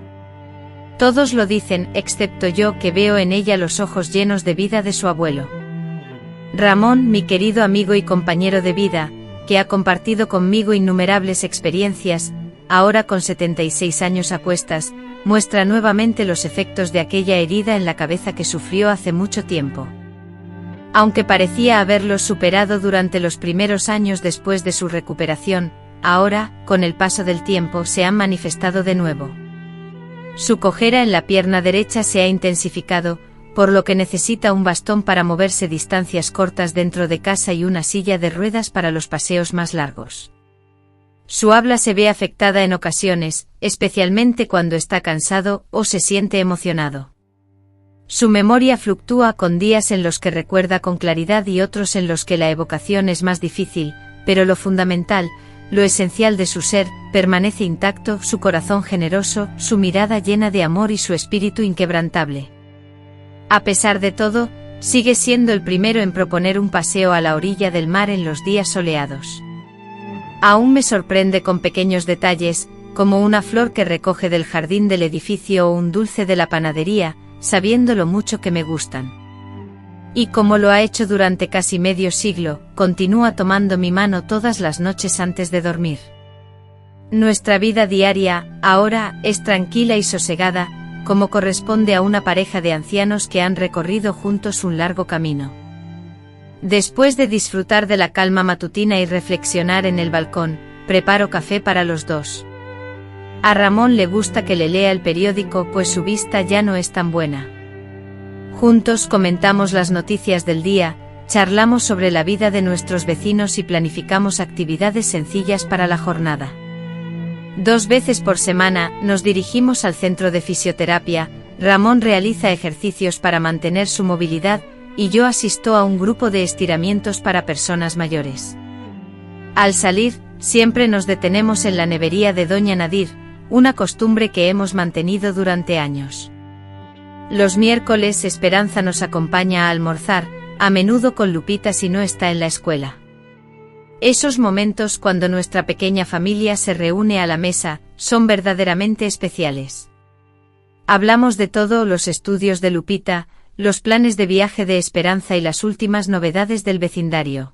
Todos lo dicen, excepto yo, que veo en ella los ojos llenos de vida de su abuelo. Ramón, mi querido amigo y compañero de vida, que ha compartido conmigo innumerables experiencias, ahora con 76 años a cuestas, muestra nuevamente los efectos de aquella herida en la cabeza que sufrió hace mucho tiempo. Aunque parecía haberlos superado durante los primeros años después de su recuperación, ahora, con el paso del tiempo, se han manifestado de nuevo. Su cojera en la pierna derecha se ha intensificado, por lo que necesita un bastón para moverse distancias cortas dentro de casa y una silla de ruedas para los paseos más largos. Su habla se ve afectada en ocasiones, especialmente cuando está cansado o se siente emocionado. Su memoria fluctúa con días en los que recuerda con claridad y otros en los que la evocación es más difícil, pero lo fundamental, lo esencial de su ser, permanece intacto, su corazón generoso, su mirada llena de amor y su espíritu inquebrantable. A pesar de todo, sigue siendo el primero en proponer un paseo a la orilla del mar en los días soleados. Aún me sorprende con pequeños detalles, como una flor que recoge del jardín del edificio o un dulce de la panadería, sabiendo lo mucho que me gustan. Y como lo ha hecho durante casi medio siglo, continúa tomando mi mano todas las noches antes de dormir. Nuestra vida diaria, ahora, es tranquila y sosegada, como corresponde a una pareja de ancianos que han recorrido juntos un largo camino. Después de disfrutar de la calma matutina y reflexionar en el balcón, preparo café para los dos. A Ramón le gusta que le lea el periódico pues su vista ya no es tan buena. Juntos comentamos las noticias del día, charlamos sobre la vida de nuestros vecinos y planificamos actividades sencillas para la jornada. 2 veces por semana nos dirigimos al centro de fisioterapia. Ramón realiza ejercicios para mantener su movilidad y yo asisto a un grupo de estiramientos para personas mayores. Al salir, siempre nos detenemos en la nevería de Doña Nadir, una costumbre que hemos mantenido durante años. Los miércoles Esperanza nos acompaña a almorzar, a menudo con Lupita si no está en la escuela. Esos momentos cuando nuestra pequeña familia se reúne a la mesa, son verdaderamente especiales. Hablamos de todo, los estudios de Lupita, los planes de viaje de Esperanza y las últimas novedades del vecindario.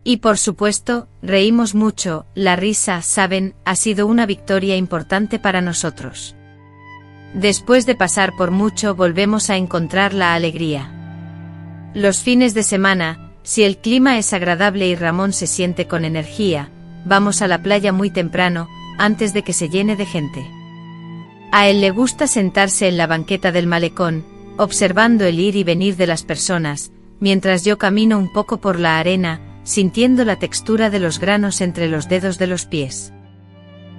Y por supuesto, reímos mucho, la risa, saben, ha sido una victoria importante para nosotros. Después de pasar por mucho volvemos a encontrar la alegría. Los fines de semana, si el clima es agradable y Ramón se siente con energía, vamos a la playa muy temprano, antes de que se llene de gente. A él le gusta sentarse en la banqueta del malecón, observando el ir y venir de las personas, mientras yo camino un poco por la arena, sintiendo la textura de los granos entre los dedos de los pies.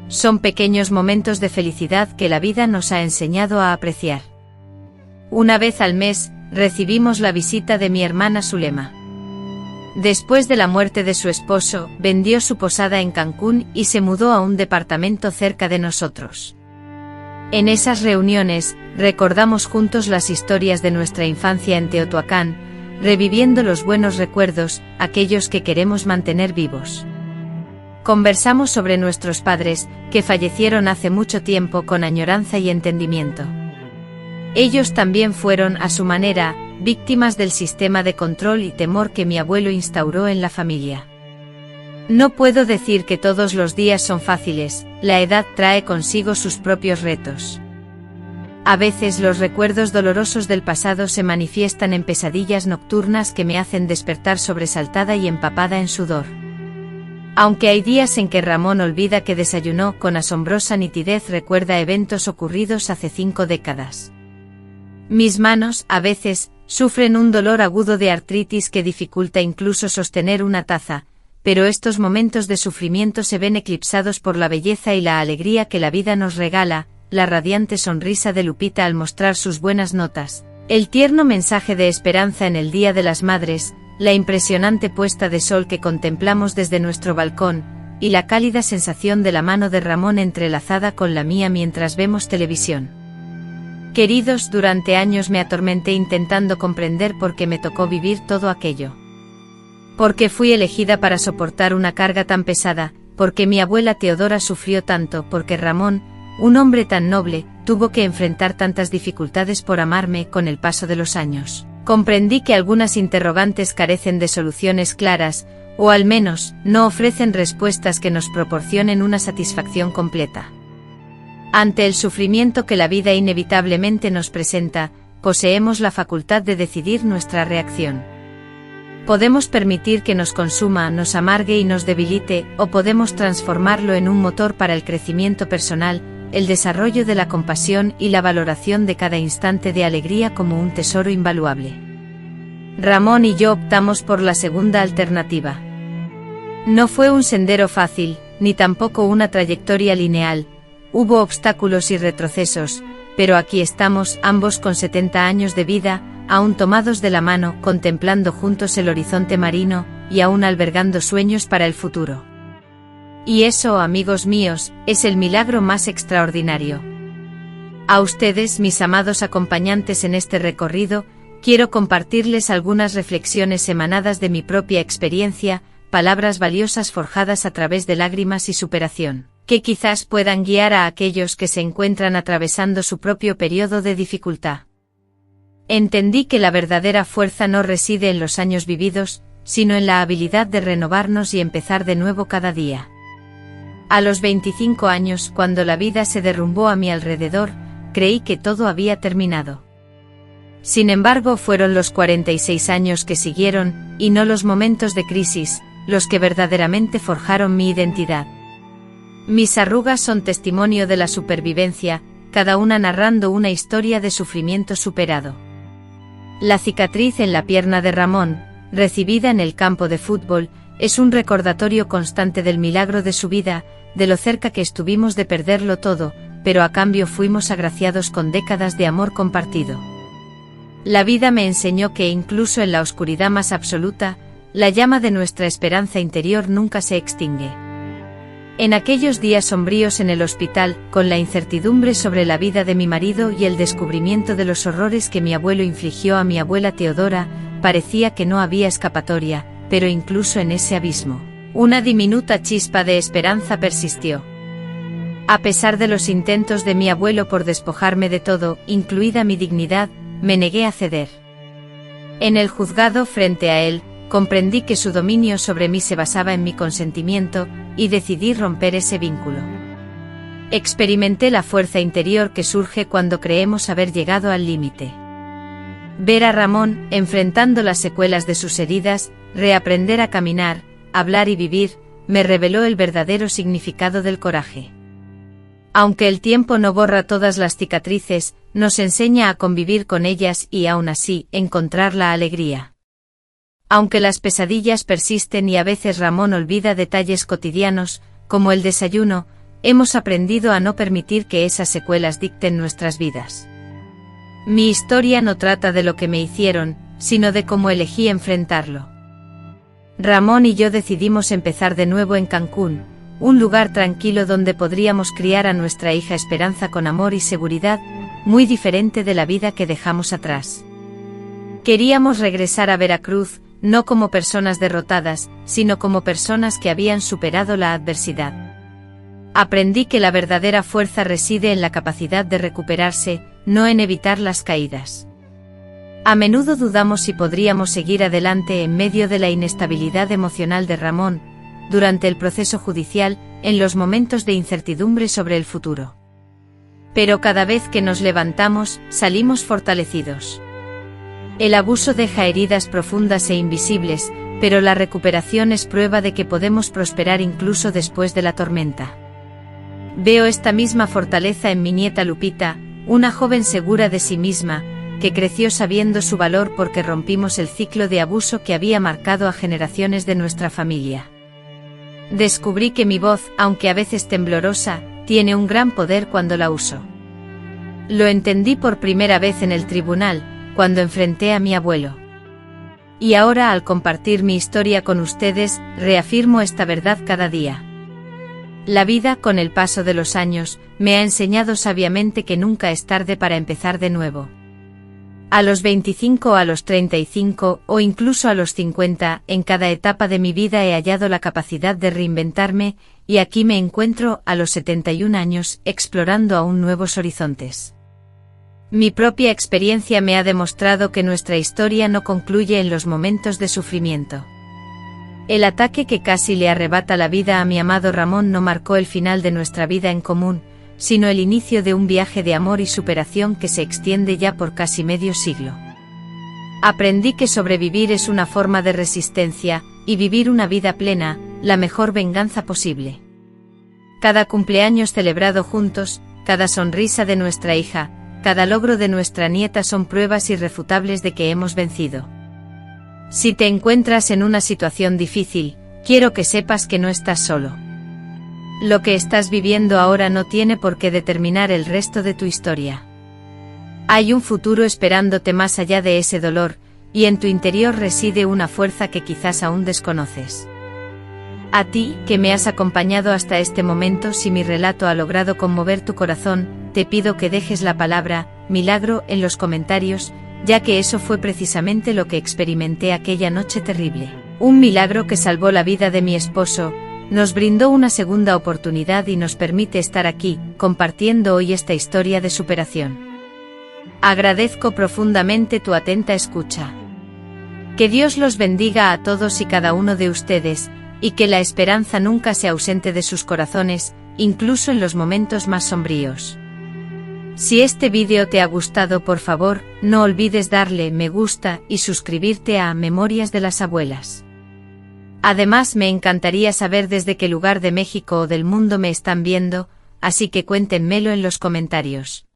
Son pequeños momentos de felicidad que la vida nos ha enseñado a apreciar. Una vez al mes, recibimos la visita de mi hermana Zulema. Después de la muerte de su esposo, vendió su posada en Cancún y se mudó a un departamento cerca de nosotros. En esas reuniones, recordamos juntos las historias de nuestra infancia en Teotihuacán, reviviendo los buenos recuerdos, aquellos que queremos mantener vivos. Conversamos sobre nuestros padres, que fallecieron hace mucho tiempo con añoranza y entendimiento. Ellos también fueron, a su manera, víctimas del sistema de control y temor que mi abuelo instauró en la familia. No puedo decir que todos los días son fáciles, la edad trae consigo sus propios retos. A veces los recuerdos dolorosos del pasado se manifiestan en pesadillas nocturnas que me hacen despertar sobresaltada y empapada en sudor. Aunque hay días en que Ramón olvida que desayunó, con asombrosa nitidez recuerda eventos ocurridos hace 5 décadas. Mis manos, a veces, sufren un dolor agudo de artritis que dificulta incluso sostener una taza, pero estos momentos de sufrimiento se ven eclipsados por la belleza y la alegría que la vida nos regala, la radiante sonrisa de Lupita al mostrar sus buenas notas, el tierno mensaje de esperanza en el Día de las Madres, la impresionante puesta de sol que contemplamos desde nuestro balcón, y la cálida sensación de la mano de Ramón entrelazada con la mía mientras vemos televisión. Queridos, durante años me atormenté intentando comprender por qué me tocó vivir todo aquello. ¿Por qué fui elegida para soportar una carga tan pesada? ¿Por qué mi abuela Teodora sufrió tanto? ¿Por qué Ramón, un hombre tan noble, tuvo que enfrentar tantas dificultades por amarme? Con el paso de los años, comprendí que algunas interrogantes carecen de soluciones claras, o al menos, no ofrecen respuestas que nos proporcionen una satisfacción completa. Ante el sufrimiento que la vida inevitablemente nos presenta, poseemos la facultad de decidir nuestra reacción. Podemos permitir que nos consuma, nos amargue y nos debilite, o podemos transformarlo en un motor para el crecimiento personal, el desarrollo de la compasión y la valoración de cada instante de alegría como un tesoro invaluable. Ramón y yo optamos por la segunda alternativa. No fue un sendero fácil, ni tampoco una trayectoria lineal. Hubo obstáculos y retrocesos, pero aquí estamos, ambos con 70 años de vida, aún tomados de la mano, contemplando juntos el horizonte marino, y aún albergando sueños para el futuro. Y eso, amigos míos, es el milagro más extraordinario. A ustedes, mis amados acompañantes en este recorrido, quiero compartirles algunas reflexiones emanadas de mi propia experiencia, palabras valiosas forjadas a través de lágrimas y superación, que quizás puedan guiar a aquellos que se encuentran atravesando su propio periodo de dificultad. Entendí que la verdadera fuerza no reside en los años vividos, sino en la habilidad de renovarnos y empezar de nuevo cada día. A los 25 años, cuando la vida se derrumbó a mi alrededor, creí que todo había terminado. Sin embargo, fueron los 46 años que siguieron, y no los momentos de crisis, los que verdaderamente forjaron mi identidad. Mis arrugas son testimonio de la supervivencia, cada una narrando una historia de sufrimiento superado. La cicatriz en la pierna de Ramón, recibida en el campo de fútbol, es un recordatorio constante del milagro de su vida, de lo cerca que estuvimos de perderlo todo, pero a cambio fuimos agraciados con décadas de amor compartido. La vida me enseñó que incluso en la oscuridad más absoluta, la llama de nuestra esperanza interior nunca se extingue. En aquellos días sombríos en el hospital, con la incertidumbre sobre la vida de mi marido y el descubrimiento de los horrores que mi abuelo infligió a mi abuela Teodora, parecía que no había escapatoria, pero incluso en ese abismo, una diminuta chispa de esperanza persistió. A pesar de los intentos de mi abuelo por despojarme de todo, incluida mi dignidad, me negué a ceder. En el juzgado frente a él, comprendí que su dominio sobre mí se basaba en mi consentimiento, y decidí romper ese vínculo. Experimenté la fuerza interior que surge cuando creemos haber llegado al límite. Ver a Ramón, enfrentando las secuelas de sus heridas, reaprender a caminar, hablar y vivir, me reveló el verdadero significado del coraje. Aunque el tiempo no borra todas las cicatrices, nos enseña a convivir con ellas y aún así, encontrar la alegría. Aunque las pesadillas persisten y a veces Ramón olvida detalles cotidianos, como el desayuno, hemos aprendido a no permitir que esas secuelas dicten nuestras vidas. Mi historia no trata de lo que me hicieron, sino de cómo elegí enfrentarlo. Ramón y yo decidimos empezar de nuevo en Cancún, un lugar tranquilo donde podríamos criar a nuestra hija Esperanza con amor y seguridad, muy diferente de la vida que dejamos atrás. Queríamos regresar a Veracruz, no como personas derrotadas, sino como personas que habían superado la adversidad. Aprendí que la verdadera fuerza reside en la capacidad de recuperarse, no en evitar las caídas. A menudo dudamos si podríamos seguir adelante en medio de la inestabilidad emocional de Ramón, durante el proceso judicial, en los momentos de incertidumbre sobre el futuro. Pero cada vez que nos levantamos, salimos fortalecidos. El abuso deja heridas profundas e invisibles, pero la recuperación es prueba de que podemos prosperar incluso después de la tormenta. Veo esta misma fortaleza en mi nieta Lupita, una joven segura de sí misma, que creció sabiendo su valor porque rompimos el ciclo de abuso que había marcado a generaciones de nuestra familia. Descubrí que mi voz, aunque a veces temblorosa, tiene un gran poder cuando la uso. Lo entendí por primera vez en el tribunal, cuando enfrenté a mi abuelo. Y ahora, al compartir mi historia con ustedes, reafirmo esta verdad cada día. La vida, con el paso de los años, me ha enseñado sabiamente que nunca es tarde para empezar de nuevo. A los 25, a los 35, o incluso a los 50, en cada etapa de mi vida he hallado la capacidad de reinventarme, y aquí me encuentro, a los 71 años, explorando aún nuevos horizontes. Mi propia experiencia me ha demostrado que nuestra historia no concluye en los momentos de sufrimiento. El ataque que casi le arrebata la vida a mi amado Ramón no marcó el final de nuestra vida en común, sino el inicio de un viaje de amor y superación que se extiende ya por casi medio siglo. Aprendí que sobrevivir es una forma de resistencia, y vivir una vida plena, la mejor venganza posible. Cada cumpleaños celebrado juntos, cada sonrisa de nuestra hija, cada logro de nuestra nieta son pruebas irrefutables de que hemos vencido. Si te encuentras en una situación difícil, quiero que sepas que no estás solo. Lo que estás viviendo ahora no tiene por qué determinar el resto de tu historia. Hay un futuro esperándote más allá de ese dolor, y en tu interior reside una fuerza que quizás aún desconoces. A ti, que me has acompañado hasta este momento, si mi relato ha logrado conmover tu corazón, te pido que dejes la palabra milagro en los comentarios, ya que eso fue precisamente lo que experimenté aquella noche terrible. Un milagro que salvó la vida de mi esposo, nos brindó una segunda oportunidad y nos permite estar aquí, compartiendo hoy esta historia de superación. Agradezco profundamente tu atenta escucha. Que Dios los bendiga a todos y cada uno de ustedes, y que la esperanza nunca se ausente de sus corazones, incluso en los momentos más sombríos. Si este vídeo te ha gustado, por favor, no olvides darle me gusta y suscribirte a Memorias de las Abuelas. Además, me encantaría saber desde qué lugar de México o del mundo me están viendo, así que cuéntenmelo en los comentarios.